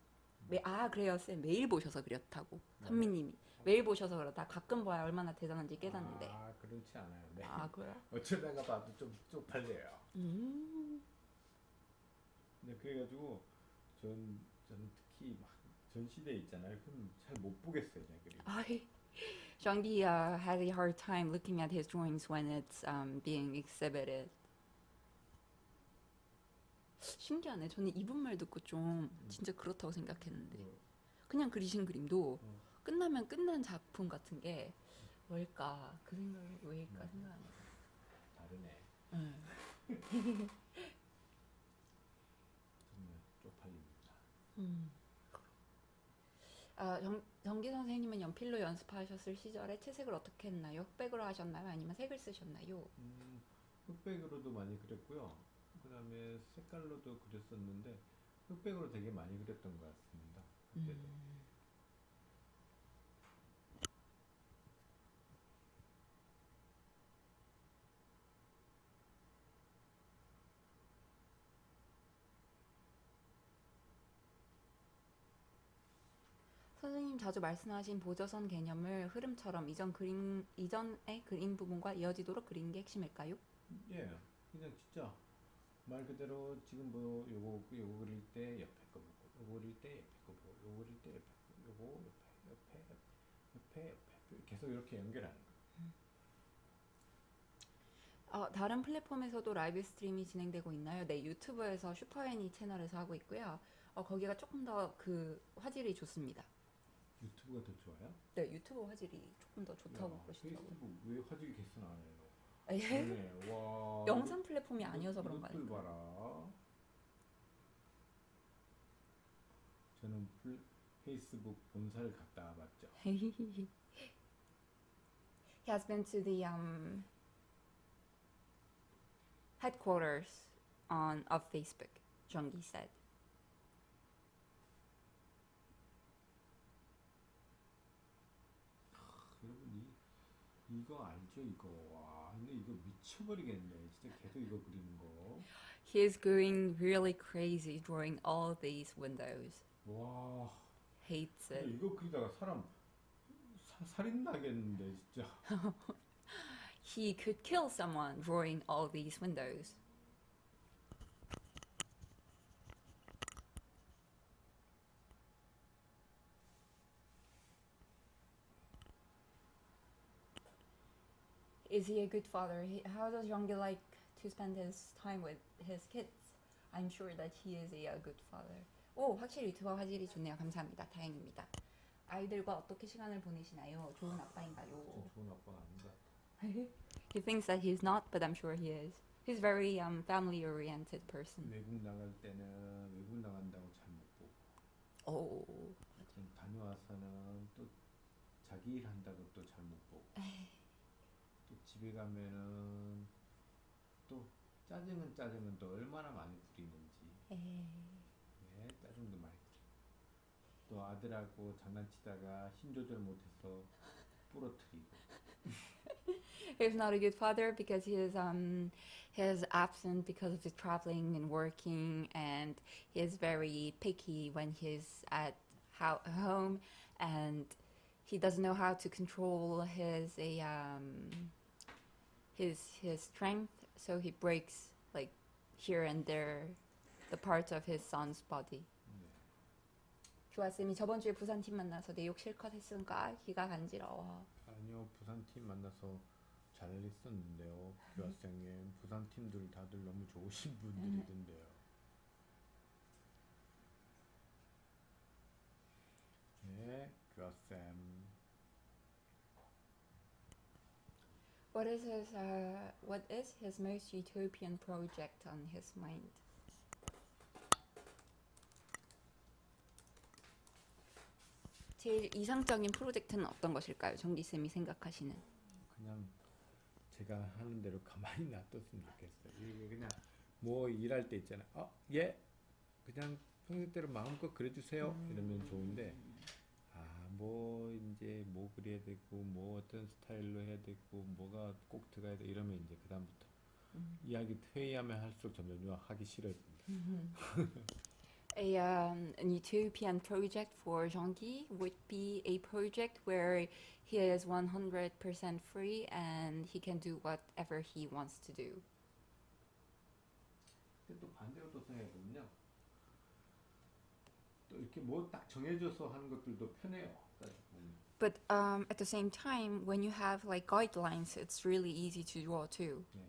그래요 쌤 매일 보셔서 그렇다고 선미님이 매일 보셔서 그렇다 가끔 봐야 얼마나 대단한지 깨닫는데. 아 그렇지 않아요. 네. 그래요? 어쩌다가 봐도 좀 쪽팔려요. 네 그래가지고 저는 특히 막 전시대 있잖아요. 그럼 잘 못 보겠어요 제 그림. Jeonggi has a hard time looking at his drawings when it's being exhibited. 신기하네. 저는 이분 말 듣고 좀 진짜 그렇다고 생각했는데 그냥 그리신 그림도 끝나면 끝난 작품 같은 게 뭘까? 그 생각이 왜일까 생각하네. 다르네. 정말 쪽팔립니다. 정기 선생님은 연필로 연습하셨을 시절에 채색을 어떻게 했나요? 흑백으로 하셨나요? 아니면 색을 쓰셨나요? 흑백으로도 많이 그렸고요. 그 그다음에 색깔로도 그렸었는데 흑백으로 되게 많이 그렸던 것 같습니다. 그때도. 선생님 자주 말씀하신 보조선 개념을 흐름처럼 이전의 그림 부분과 이어지도록 그리는 게 핵심일까요? 예, 그냥 진짜 말 그대로 지금 뭐 요거 그릴 때 옆에 거 보고, 요거 그릴 때 옆에 거 보고, 요거 그릴 때 옆에 거, 요거 옆에 계속 이렇게 연결하는 거. 다른 플랫폼에서도 라이브 스트림이 진행되고 있나요? 네, 유튜브에서 슈퍼애니 채널에서 하고 있고요. 거기가 조금 더 그 화질이 좋습니다. 유튜브가 더 좋아요? 네, 유튜브 화질이 조금 더 좋다고 야, 그러시더라고요. 페이스북 왜 화질 개선 안 해요? 예? 네, 와. 영상 플랫폼이 아니어서 그런 거 이것들 아닐까요? 봐라. 저는 페이스북 본사를 갔다 와봤죠. He has been to the headquarters of Facebook, Junggi said. 여러분 이거 알죠? 이거 와 근데 이거 미쳐버리겠네. 진짜 계속 이거 그리는 거. He is going really crazy drawing all these windows. 와. Hates 근데 it. 이거 그리다가 사람 살인 나겠는데 진짜. He could kill someone drawing all these windows. Is he a good father? How does Junggi like to spend his time with his kids? I'm sure that he is a good father. 오, 확실히 유튜버 화질이 좋네요. 감사합니다. 다행입니다. 아이들과 어떻게 시간을 보내시나요? 좋은 아빠인가요? 좋은 아빠가 아닌 것 같아. He thinks that he's not, but I'm sure he is. He's very family-oriented person. 외국 나갈 때는 외국 나간다고 잘 못 보고. 오, 좀 다녀와서는 또 자기 일 한다고 또 잘 못 보고. 또 집에 가면은 또 짜증은 또 얼마나 많이 부리는지. 네, 짜증도 많이 부려. 또 아들하고 장난치다가 힘 조절 못해서 부러뜨리고. He's not a good father because he is absent because of his traveling and working, and he is very picky when he's at home, and he doesn't know how to control his strength, so he breaks like here and there the parts of his son's body. 네. 조아쌤이 저번 주에 부산 팀 만나서 내 욕 실컷 했으니까 기가 간지러워. 아니요, 부산 팀 만나서 잘했었는데요. 교학생님, 부산 팀들 다들 너무 좋으신 분들이던데요. 네, 교학생. What is his most utopian project on his mind? 제일 이상적인 프로젝트는 어떤 것일까요? 정기쌤이 생각하시는. 그냥 제가 하는 대로 가만히 놔뒀으면 좋겠어요. 이게 그냥 뭐 일할 때 있잖아요. 예, 그냥 평소대로 마음껏 그려주세요. 이러면 좋은데 뭐 이제 뭐 그려야 되고 뭐 어떤 스타일로 해야 되고 뭐가 꼭 들어가야 돼 이러면 이제 그 다음부터 이야기 회의하면 할수록 점점 하기 싫어집니다. An utopian project for Jean-Guy would be a project where he is 100% free and he can do whatever he wants to do. 근데 또 반대로 또 생각해보면요. 또 이렇게 뭐 딱 정해져서 하는 것들도 편해요. But at the same time, when you have like guidelines, it's really easy to draw too. 네,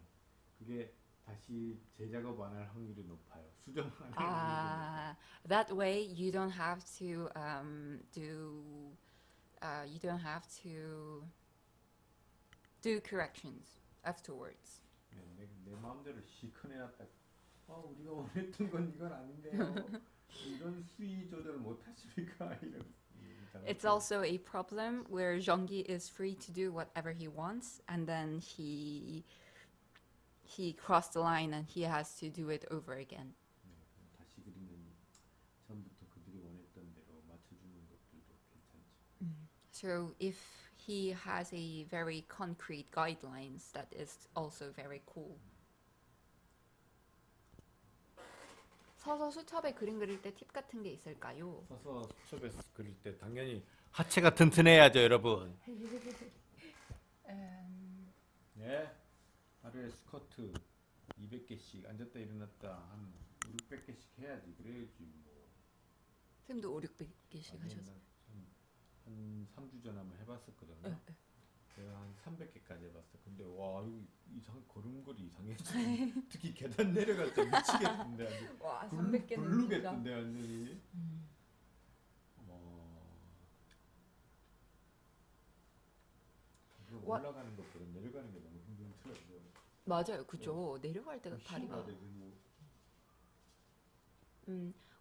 그게 다시 재작업 안 할 확률이 높아요. 수정 안 할 확률이 높아요. That way you don't have to do corrections afterwards. 네, 내 마음대로 시커 내놨다. 우리가 원했던 건 이건 아닌데요. 이런 수위 조절 못 하십니까? 이런. It's also a problem where Jean-Guy is free to do whatever he wants, and then he he crossed the line and he has to do it over again. 네, 그럼 다시 그리면 처음부터 그들이 원했던 대로 맞춰주는 것들도 괜찮죠. So if he has a very concrete guidelines, that is also very cool. 서서 수첩에 그림 그릴 때 팁 같은 게 있을까요? 서서 수첩에서 그릴 때 당연히 하체가 튼튼해야죠, 여러분. 네, 하루에 스쿼트 200개씩 앉았다 일어났다 한 600개씩 해야지. 그래야지 뭐. 쌤도 5, 600개씩 하셨어요? 한 3주 전에 한번 해봤었거든요. 내가 한 300개까지 해봤어. 근데 와 이거 걸음걸이 이상해져. 특히 계단 내려갈 때 미치겠던데. 와, 300개는 부르겠던데 완전히. 올라가는 것보다 내려가는 게 너무 힘들더라고요. 맞아요, 그죠. 내려갈 때가 다리가. 되고.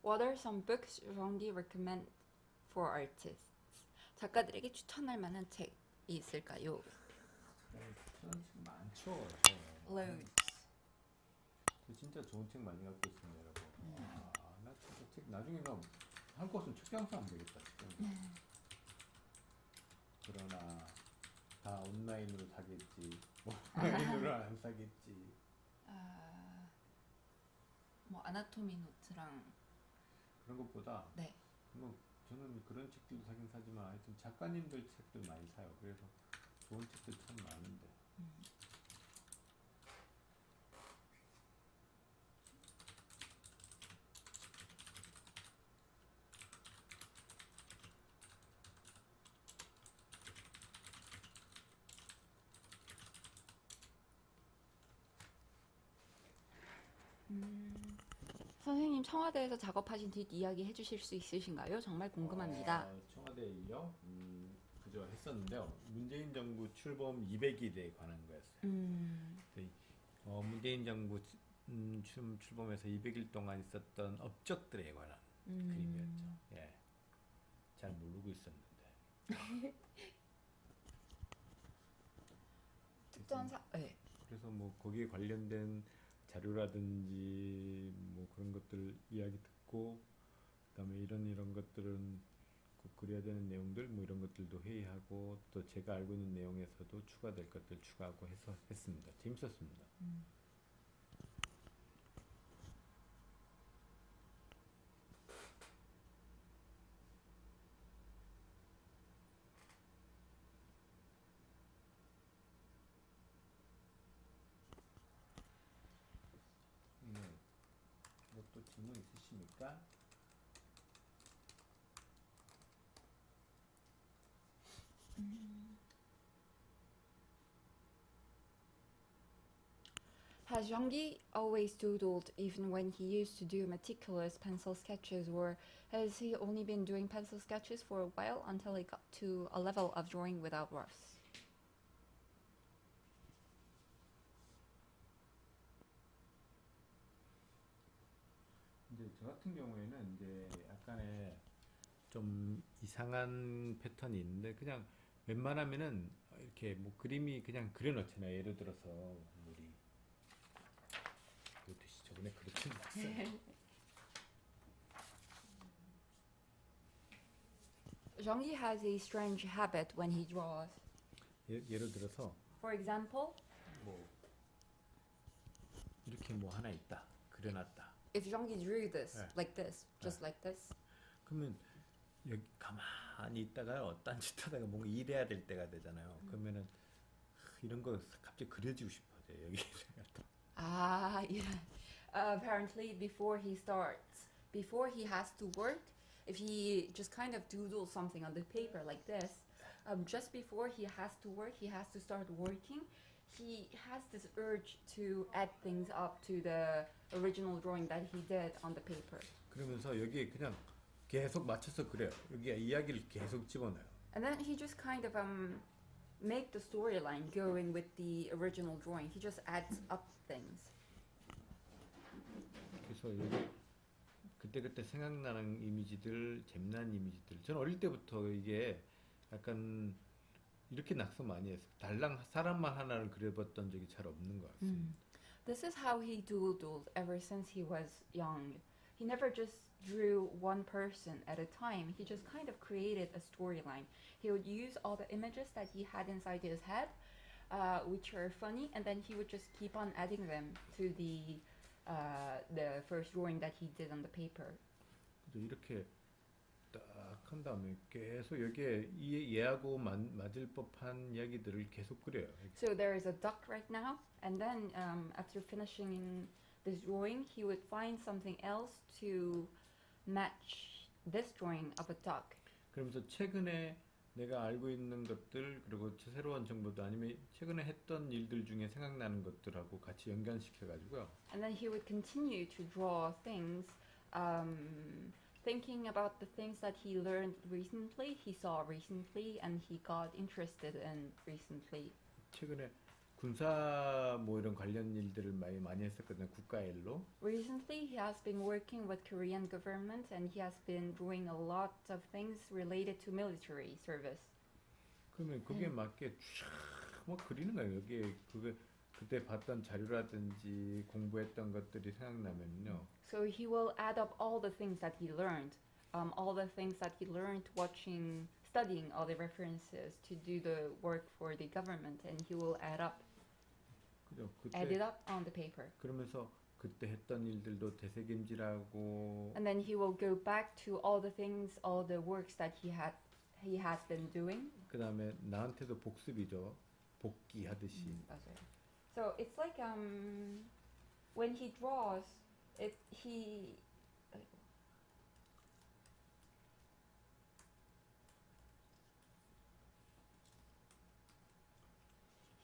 What are some books Ronggi recommend for artists? 작가들에게 추천할 만한 책이 있을까요? 추천한 책 많죠. Loads. 저 진짜 좋은 책 많이 갖고 있습니다, 여러분. 나 진짜 책 나중에 나할 거 없으면 책 장사하면 되겠다. 그러나 다 온라인으로 사겠지. 온라인으로 안 사겠지. 뭐 아나토미 노트랑 그런 것보다 네. 뭐 저는 그런 책들도 사긴 사지만 하여튼 작가님들 책들 많이 사요. 그래서 좋은 책들 참 많은데. 선생님 청와대에서 작업하신 뒷 이야기 해주실 수 있으신가요? 정말 궁금합니다. 청와대 일요? 그저 했었는데요. 문재인 정부 출범 200일에 관한 거였어요. 문재인 정부 출범해서 200일 동안 있었던 업적들에 관한 그림이었죠. 예, 잘 모르고 있었는데. 특전사. 네. 그래서 뭐 거기에 관련된 자료라든지 뭐 그런 것들 이야기 듣고 그다음에 이런 것들은 꼭 그려야 되는 내용들 뭐 이런 것들도 회의하고 또 제가 알고 있는 내용에서도 추가될 것들 추가하고 해서 했습니다. 재밌었습니다. 또 질문 있으십니까? Has Ronggi always doodled even when he used to do meticulous pencil sketches, or has he only been doing pencil sketches for a while until he got to a level of drawing without rough? 이제 저 같은 경우에는 이제 약간의 좀 이상한 패턴이 있는데 그냥 웬만하면은 이렇게 뭐 그림이 그냥 그려놓잖아요. 예를 들어서 우리 그렇듯이 저번에 그렇진 않았어요. Ronggi has a strange habit when he draws. 예를 들어서 For example, 뭐 이렇게 뭐 하나 있다. 그려놨다. if Ronggi drew this, 네. like this, just like this, 그러면 여기 가만히 있다가 딴짓 하다가 뭔가 일해야 될 때가 되잖아요. 그러면은 이런 거 갑자기 그려주고 싶어져요. 여기 yeah. Apparently, before he has to work, if he just kind of doodles something on the paper like this, just before he has to work, he has to start working. He has this urge to add things up to the original drawing that he did on the paper. 그러면서 여기에 그냥 계속 맞춰서 그래요. 여기에 이야기를 계속 집어넣어요. And then he just kind of make the storyline going with the original drawing. He just adds up things. 그래서 여기 그때그때 생각나는 이미지들, 재미난 이미지들. 저는 어릴 때부터 이게 약간 이렇게 낙서 많이 했어요. 달랑 사람만 하나를 그려봤던 적이 잘 없는 것 같습니다. This is how he doodled ever since he was young. He never just drew one person at a time. He just kind of created a storyline. He would use all the images that he had inside his head, which are funny, and then he would just keep on adding them to the first drawing that he did on the paper. 이렇게 딱 한 다음에 계속 여기에 얘하고 맞을 법한 이야기들을 계속 그려요. So there is a duck right now, and then after finishing this drawing, he would find something else to match this drawing of a duck. 그러면서 최근에 내가 알고 있는 것들 그리고 새로운 정보도 아니면 최근에 했던 일들 중에 생각나는 것들하고 같이 연관시켜 가지고요. And then he would continue to draw things, thinking about the things that he learned recently, he saw recently, and he got interested in recently. 최근에 군사 뭐 이런 관련 일들을 많이 했었거든요. 국가 일로. Recently, he has been working with Korean government, and he has been doing a lot of things related to military service. 그러면 거기에 맞게 쫙 그리는 거예요. 여기에 그때 봤던 자료라든지 공부했던 것들이 생각나면요. So he will add up all the things that he learned, studying all the references to do the work for the government, and he will add it up on the paper. 그러면서 그때 했던 일들도 되새김질하고. And then he will go back to all the things, all the works that he has been doing. 그다음에 나한테도 복습이죠. 복귀하듯이. 맞아요. So it's like when he draws, he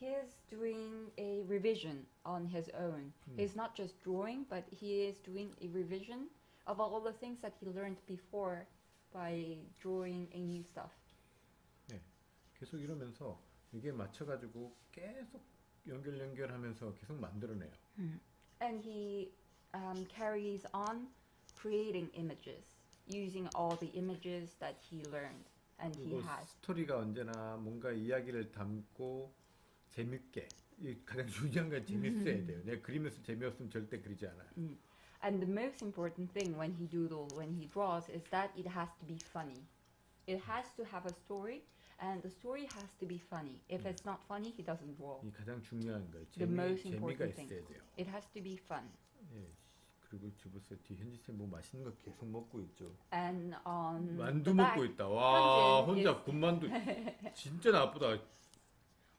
is doing a revision on his own. He's not just drawing, but he is doing a revision of all the things that he learned before by drawing a new stuff. 네, 계속 이러면서 이게 맞춰가지고 계속 연결하면서 계속 만들어내요. And he carries on creating images, using all the images that he learned and he has. 스토리가 언제나 뭔가 이야기를 담고 재밌게, 가장 중요한 건 재밌어야 돼요. 내가 그리면서 재미없으면 절대 그리지 않아요. And the most important thing when he draws is that it has to be funny. It has to have a story, and the story has to be funny. If it's not funny, he doesn't draw. 이 가장 중요한 거예요. The most 재미가 important 있어야 thing. 돼요. It has to be fun. 예, 그리고 주부세 뒤 현지 쌤 뭐 맛있는 거 계속 먹고 있죠. And on 만두 the back, 먹고 있다. 와, 현진 혼자 군만두 진짜 나쁘다.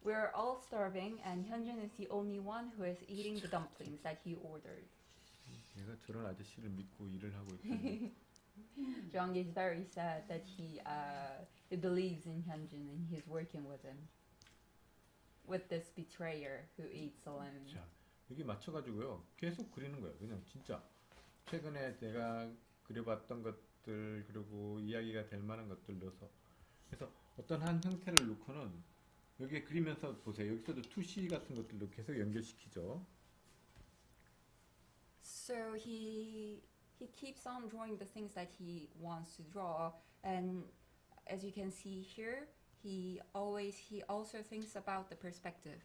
we're all starving, and Hyunjin is the only one who is eating the dumplings that he ordered. 내가 저런 아저씨를 믿고 일을 하고 있다. Jung is very sad that he believes in Hyunjin and he's working with him, with this betrayer who eats alone. 자, 여기 맞춰가지고요. 계속 그리는 거예요. 그냥 진짜 최근에 내가 그려봤던 것들 그리고 이야기가 될 만한 것들 넣어서 그래서 어떤 한 형태를 놓고는 여기에 그리면서 보세요. 여기서도 투시 같은 것들도 계속 연결시키죠. So he keeps on drawing the things that he wants to draw, and as you can see here, he also thinks about the perspective.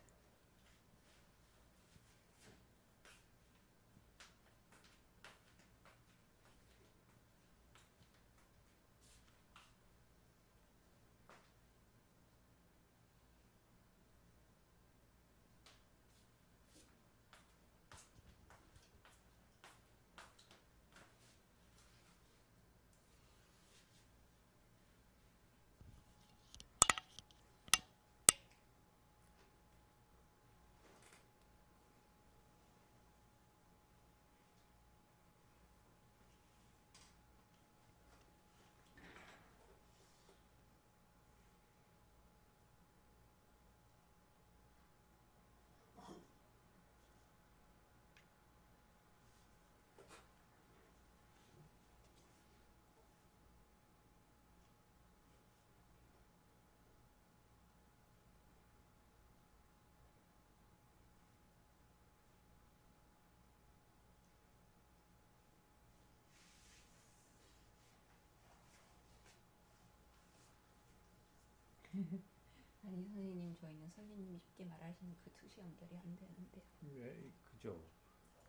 아니 선생님 저희는 선생님이 쉽게 말하시는 그 투시 연결이 안 되는데. 네, 그죠.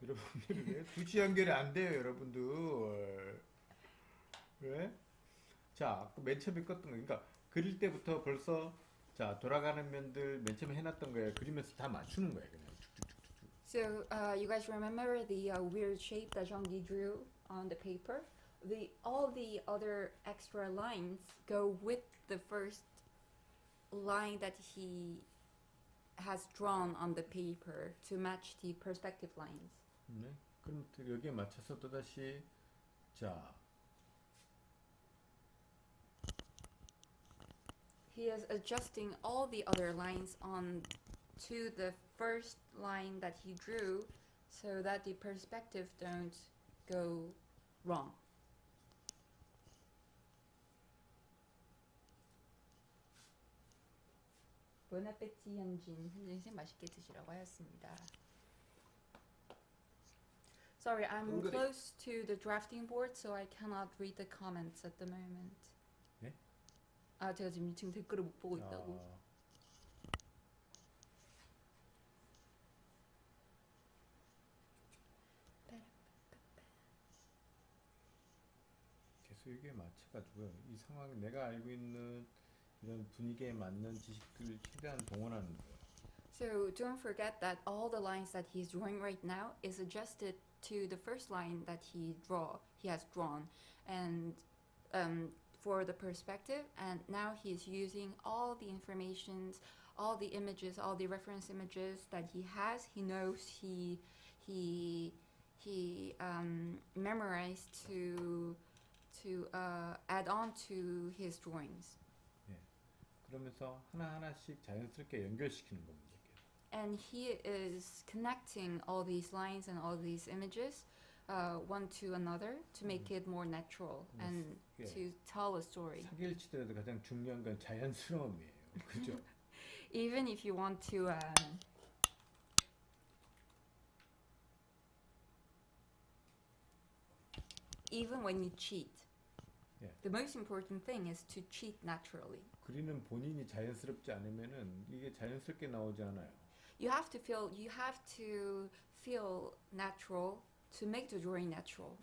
여러분들 왜 두시 연결이 안 돼요, 여러분들. 왜? 자, 맨 처음에 껐던 거, 그러니까 그릴 때부터 벌써 자 돌아가는 면들 맨 처음에 해놨던 거예요. 그리면서 다 맞추는 거예요, 그냥 쭉쭉쭉쭉. So you guys remember the weird shape that Jean-Guy drew on the paper? All the other extra lines go with the first line that he has drawn on the paper to match the perspective lines. 네. 그럼 또 여기에 맞춰서 또 다시 자. He is adjusting all the other lines on to the first line that he drew so that the perspective don't go wrong. Bon appétit, 현진. 현진 맛있게 드시라고 하였습니다. Sorry, I'm 헝그리. close to the drafting board, so I cannot read the comments at the moment. 네? 아, 제가 지금 댓글을 못 보고 있다고. 계속 이게 맞춰가지고요. 이 상황 내가 알고 있는 이런 분위기에 맞는 지식들을 최대한 동원하는 거예요. So don't forget that all the lines that he's drawing right now is adjusted to the first line that he has drawn, and for the perspective. And now he's using all the informations, all the images, all the reference images that he has. He knows he memorized to add on to his drawings. 예. 그러면서 하나하나씩 자연스럽게 연결시키는 겁니다. And he is connecting all these lines and all these images one to another to make it more natural and 예. to tell a story. 사기를 치더라도 가장 중요한 건 자연스러움이에요. 그죠? Even if you want to even when you cheat, 예. the most important thing is to cheat naturally. 그리는 본인이 자연스럽지 않으면은 이게 자연스럽게 나오지 않아요. You have to feel natural to make the drawing natural.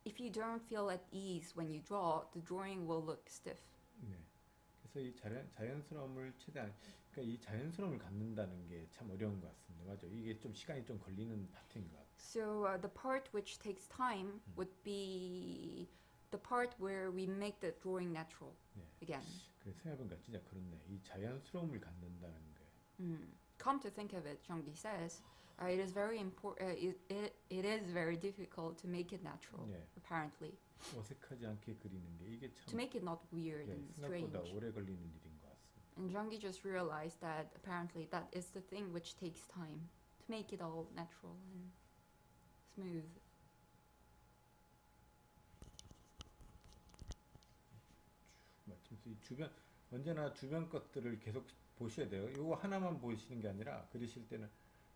If you don't feel at ease when you draw, the drawing will look stiff. 네. 그래서 이 자연스러움을 최대한, 그러니까 이 자연스러움을 갖는다는 게 참 어려운 것 같습니다. 맞죠? 이게 좀 시간이 좀 걸리는 파트인 것 같아요. So the part which takes time would be the part where we make the drawing natural 네. again. 그래서 생각해보니까 진짜 그렇네. 이 자연스러움을 갖는다는 게. Come to think of it, Jean-Guy says, it is very important. It is very difficult to make it natural. 네. Apparently, 어색하지 않게 그리는 게 이게 to 참 make it not weird 예, and strange. 생각보다 오래 걸리는 일인 것 같습니다. And Jean-Guy just realized that apparently that is the thing which takes time to make it all natural and smooth. 마침새 이 주변 언제나 주변 것들을 계속 보셔야 돼요. 이거 하나만 보시는 게 아니라 그리실 때는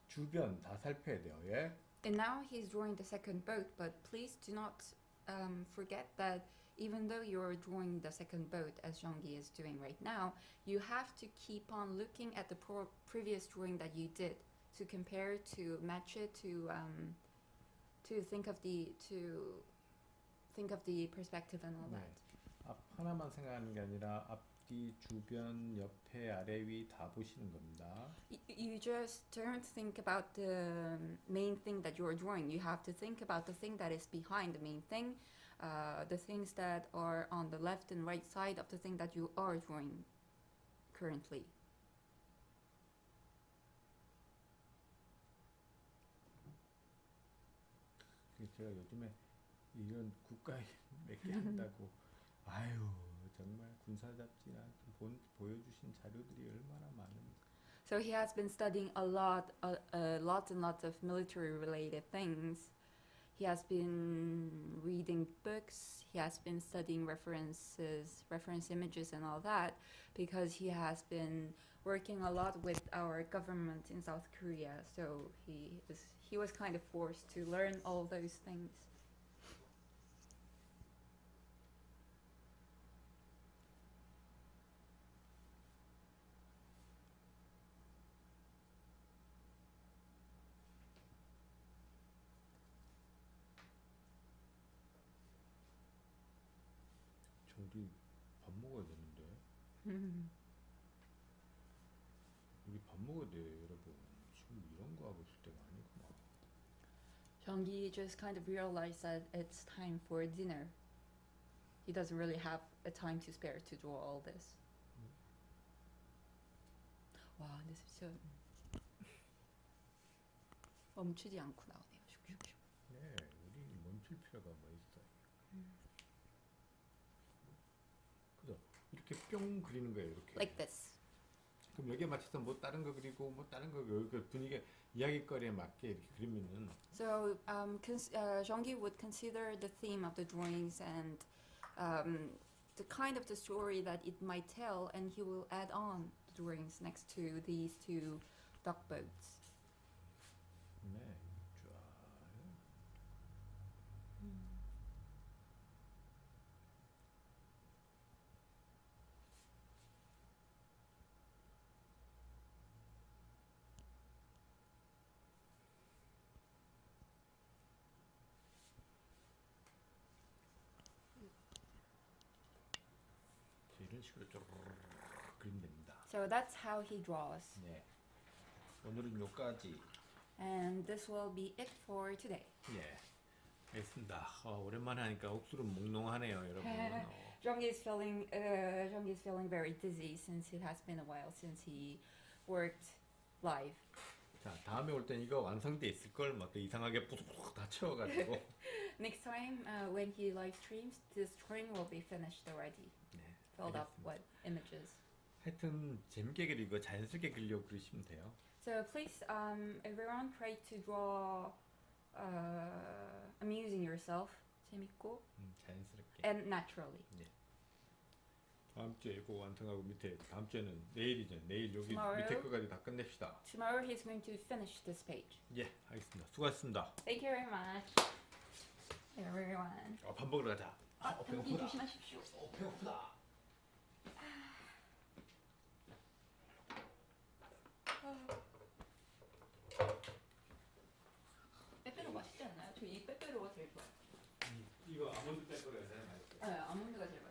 주변 다 살펴야 돼요. 예? And now he's drawing the second boat, but please do not forget that even though you're drawing the second boat, as Jean-Guy is doing right now, you have to keep on looking at the previous drawing that you did to compare, to match it, to think of the perspective and all 네. that. 앞 하나만 생각하는 게 아니라 앞뒤, 주변, 옆에, 아래, 위 다 보시는 겁니다. You just don't think about the main thing that you're drawing. You have to think about the thing that is behind the main thing, the things that are on the left and right side of the thing that you are drawing currently. 제가 요즘에 이런 국가에 몇 개 한다고 아유 정말 군사 잡지나 보여주신 자료들이 얼마나 많은지. So he has been studying lots and lots of military-related things. He has been reading books. He has been studying reference images, and all that, because he has been working a lot with our government in South Korea. So he was kind of forced to learn all those things. 우리 밥 먹어야 되는데. 우리 밥 먹어야 돼, 여러분. 지금 이런 거 하고 있을 때가 아니구나. Jeonggi just kind of realized that it's time for dinner. He doesn't really have a time to spare to draw all this. 와, 근데 진짜 멈추지 않고 나오네요. 슉슉슉. 네, 우리 멈출 필요가 뭐 있어요. 그죠? 이렇게 뿅 그리는 거예요, 이렇게. Like this. 그럼 여기에 맞춰서 뭐 다른 거 그리고 뭐 다른 거 그 분위기 이야기거리에 맞게 이렇게 그리면은. So Jeonggi would consider the theme of the drawings and the kind of the story that it might tell, and he will add on the drawings next to these two duck boats. 네, 좋아요. 이런 식으로 쭉 그리면 됩니다. So that's how he draws. 네. 오늘은 요까지. And this will be it for today. 예. 알겠습니다. 오랜만에 하니까 옥수름 몽롱하네요, 여러분. Jeonggi is feeling very dizzy since it has been a while since he worked live. 자, 다음에 올 땐 이거 완성돼 있을 걸 막 이상하게 뿌득뿌득 다 채워가지고. Next time, when he live streams, this drawing will be finished already. 네. Filled up 알겠습니다. with images. 하여튼 재밌게 그리고 자연스럽게 그리려고 그러시면 돼요. So please, everyone, try to draw amusing yourself, 재밌고, 자연스럽게. and naturally. 네. 다음 주에 이거 완성하고 밑에 다음 주에는 내일이죠. 내일 여기 Tomorrow. 밑에 거까지 다 끝냅시다. Tomorrow he's going to finish this page. 예, 알겠습니다. 수고하셨습니다. Thank you very much, everyone. 밥 먹으러 가자. 감기 조심하십시오. 배고프다. 빼빼로 맛있지 않나요? 저 이 빼빼로가 제일 좋아요. 이거 아몬드 빼빼로야, 맛있어. 네, 아몬드가 제일 맛있어요.